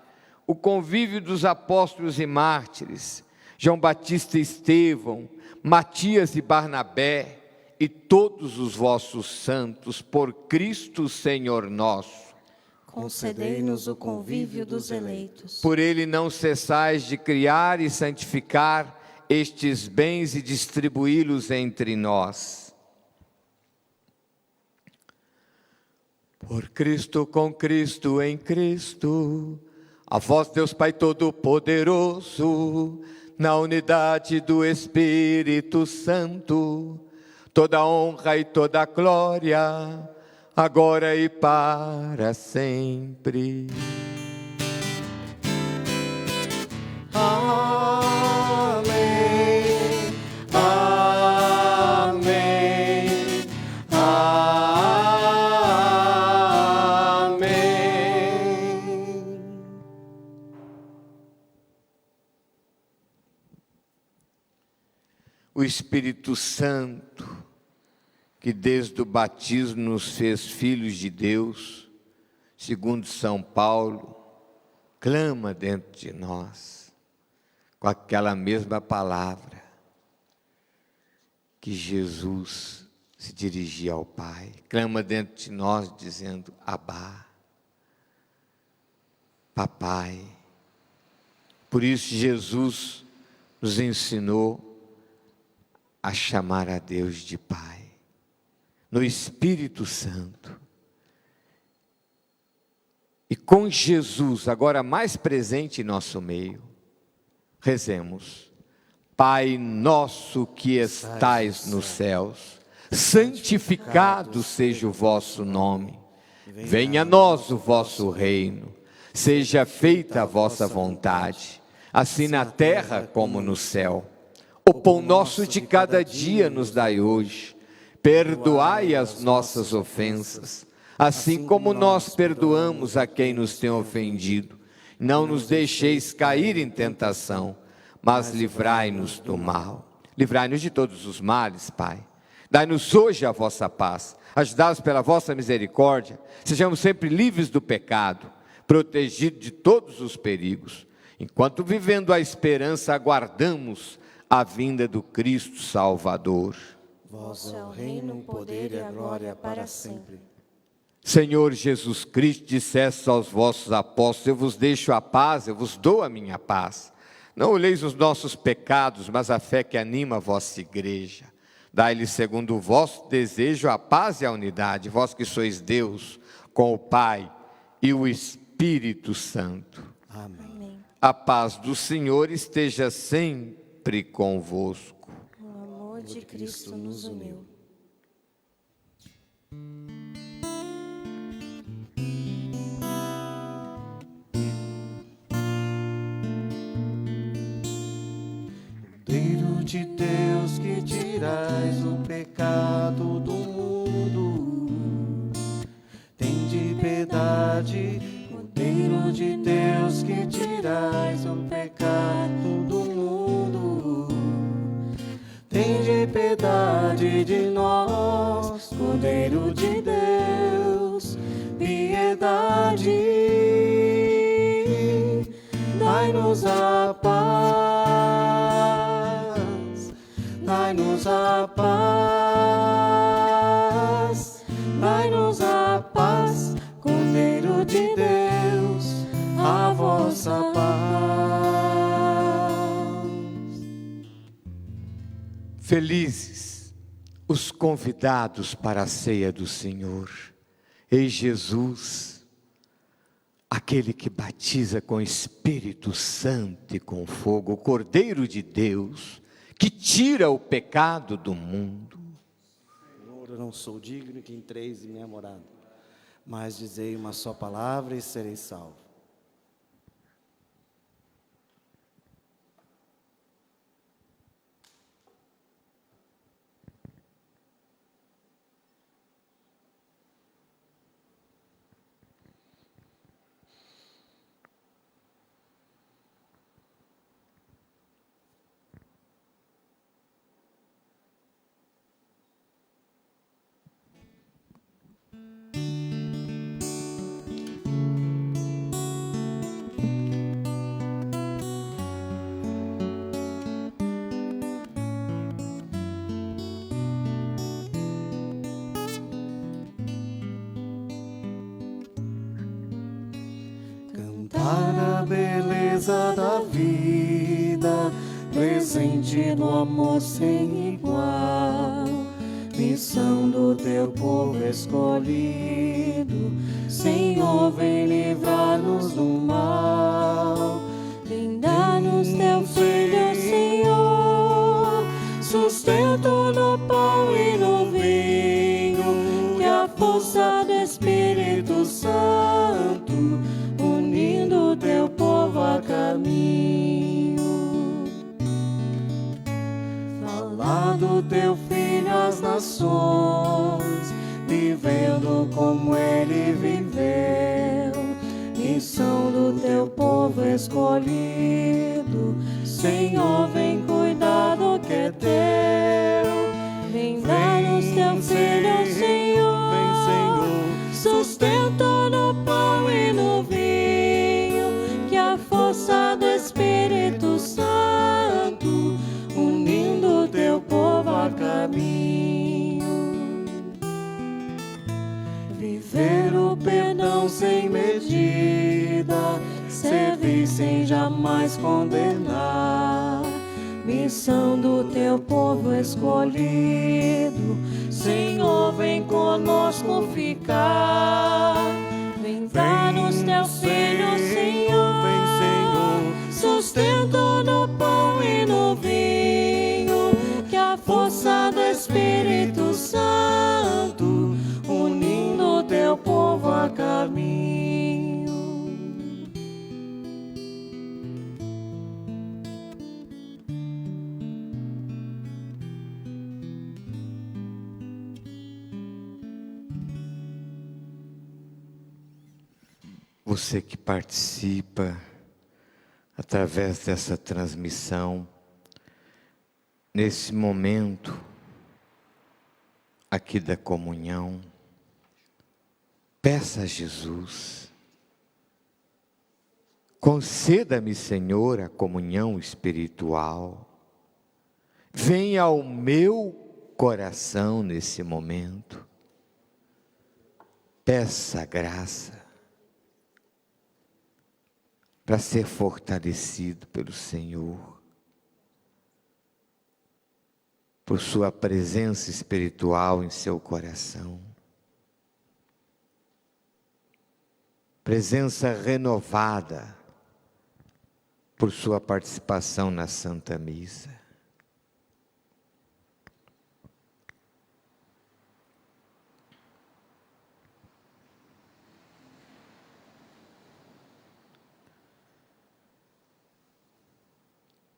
[SPEAKER 4] o convívio dos apóstolos e mártires, João Batista e Estevão, Matias e Barnabé, e todos os vossos santos, por Cristo Senhor nosso.
[SPEAKER 1] Concedei-nos o convívio dos eleitos.
[SPEAKER 4] Por ele não cessais de criar e santificar estes bens e distribuí-los entre nós. Por Cristo, com Cristo, em Cristo, a vós, Deus Pai Todo-Poderoso, na unidade do Espírito Santo, toda honra e toda glória, agora e para sempre.
[SPEAKER 5] Amém, amém, amém.
[SPEAKER 4] O Espírito Santo, que desde o batismo nos fez filhos de Deus, segundo São Paulo, clama dentro de nós, com aquela mesma palavra que Jesus se dirigia ao Pai, clama dentro de nós dizendo: Abá, Papai. Por isso Jesus nos ensinou a chamar a Deus de Pai, no Espírito Santo. E com Jesus agora mais presente em nosso meio, rezemos: Pai nosso que estais nos céus, santificado seja o vosso nome. Venha a nós o vosso reino. Seja feita a vossa vontade, assim na terra como no céu. O pão nosso de cada dia nos dai hoje. Perdoai as nossas ofensas, assim como nós perdoamos a quem nos tem ofendido. Não nos deixeis cair em tentação, mas livrai-nos do mal. Livrai-nos de todos os males, Pai. Dai-nos hoje a vossa paz. Ajudados pela vossa misericórdia, sejamos sempre livres do pecado, protegidos de todos os perigos, enquanto vivendo a esperança aguardamos a vinda do Cristo Salvador.
[SPEAKER 5] Vosso é o reino, o poder e a glória para sempre.
[SPEAKER 4] Senhor Jesus Cristo, disseste aos vossos apóstolos: eu vos deixo a paz, eu vos dou a minha paz. Não olheis os nossos pecados, mas a fé que anima a vossa igreja. Dai-lhe segundo o vosso desejo a paz e a unidade, vós que sois Deus, com o Pai e o Espírito Santo.
[SPEAKER 5] Amém.
[SPEAKER 4] A paz do Senhor esteja sempre convosco.
[SPEAKER 1] O amor de Cristo nos uniu.
[SPEAKER 5] Cordeiro de Deus que tirais o pecado do mundo, tende piedade. Cordeiro de Deus que tirais o pecado do mundo, tende piedade de nós. Cordeiro de Deus, piedade, dai-nos a paz, dai-nos a paz,
[SPEAKER 4] Felizes os convidados para a ceia do Senhor. Ei Jesus, aquele que batiza com Espírito Santo e com fogo, o Cordeiro de Deus, que tira o pecado do mundo.
[SPEAKER 5] Senhor, eu não sou digno que entreis em minha morada, mas dizei uma só palavra e serei salvo.
[SPEAKER 3] Cantar a beleza da vida, presente no amor sem igual. Missão do teu povo escolhido, Senhor, vem livrar-nos do mal. Vem dar-nos teu Filho, Senhor, sustento no pão e no vinho, que a força do Espírito Santo, unindo teu povo a caminho. Falar do teu Filho às nações, vivendo como ele viveu. Missão do teu povo escolhido, Senhor, vem cuidar do que é teu. Vem dar-nos teu Filho, Senhor, sustento no pão e no vinho, que a força do Espírito Santo, unindo teu povo a caminho. Viver o perdão sem medida, servir sem jamais condenar. Missão do teu povo escolhido, Senhor, vem conosco ficar. Vem dar-nos teu Filho, Senhor, sustento no pão e no vinho, que a força do Espírito Santo, unindo teu povo a caminho.
[SPEAKER 4] Você que participa através dessa transmissão, nesse momento aqui da comunhão, peça a Jesus, conceda-me, Senhor, a comunhão espiritual, venha ao meu coração nesse momento, peça a graça para ser fortalecido pelo Senhor, por sua presença espiritual em seu coração. Presença renovada por sua participação na Santa Missa.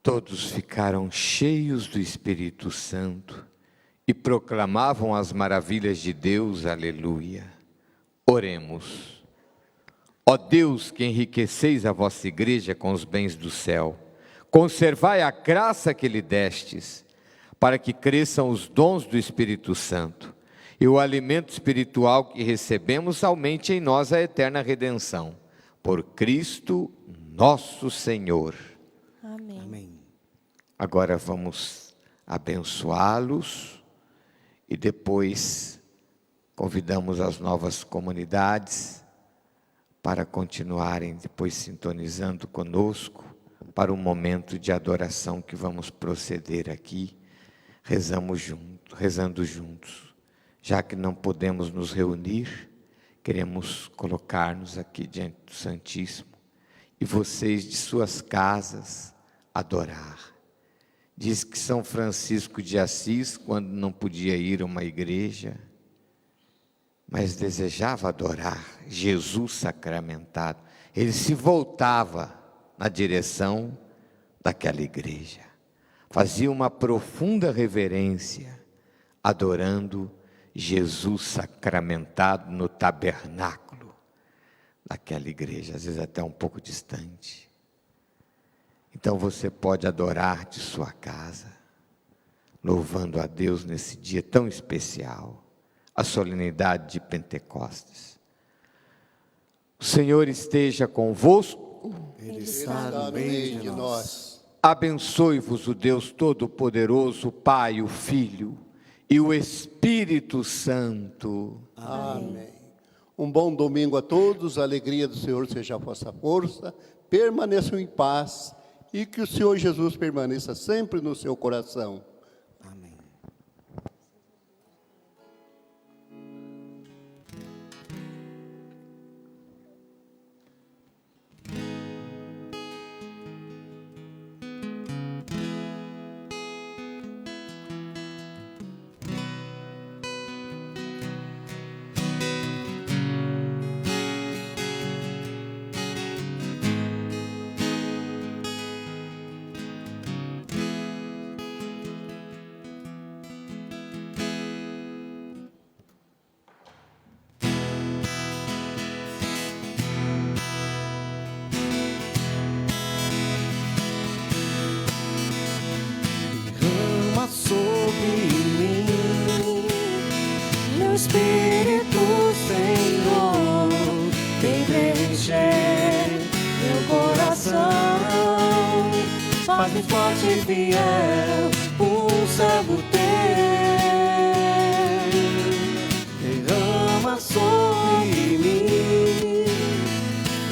[SPEAKER 4] Todos ficaram cheios do Espírito Santo e proclamavam as maravilhas de Deus, aleluia. Oremos. Ó Deus, que enriqueceis a vossa igreja com os bens do céu, conservai a graça que lhe destes, para que cresçam os dons do Espírito Santo, e o alimento espiritual que recebemos aumente em nós a eterna redenção. Por Cristo nosso Senhor.
[SPEAKER 1] Amém.
[SPEAKER 5] Amém.
[SPEAKER 4] Agora vamos abençoá-los e depois convidamos as novas comunidades para continuarem depois sintonizando conosco para o momento de adoração que vamos proceder aqui, rezando juntos. Já que não podemos nos reunir, queremos colocar-nos aqui diante do Santíssimo e vocês de suas casas adorar. Diz que São Francisco de Assis, quando não podia ir a uma igreja, mas desejava adorar Jesus sacramentado, ele se voltava na direção daquela igreja, fazia uma profunda reverência, adorando Jesus sacramentado no tabernáculo daquela igreja, às vezes até um pouco distante. Então você pode adorar de sua casa, louvando a Deus nesse dia tão especial, a solenidade de Pentecostes. O Senhor esteja convosco.
[SPEAKER 5] Ele está no meio de nós.
[SPEAKER 4] Abençoe-vos o Deus Todo-Poderoso, Pai, o Filho e o Espírito Santo.
[SPEAKER 7] Amém. Um bom domingo a todos, a alegria do Senhor seja a vossa força, permaneçam em paz e que o Senhor Jesus permaneça sempre no seu coração.
[SPEAKER 5] Amém.
[SPEAKER 3] Sobre mim, meu Espírito, Senhor, vem preencher meu coração, faz-me forte e fiel, um servo teu. Derrama sobre mim,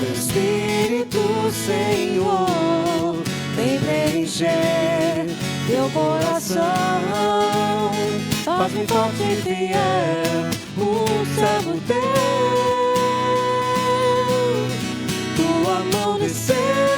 [SPEAKER 3] meu Espírito, Senhor, vem preencher meu coração, faz-me forte e fiel, um servo teu. Tua mão desceu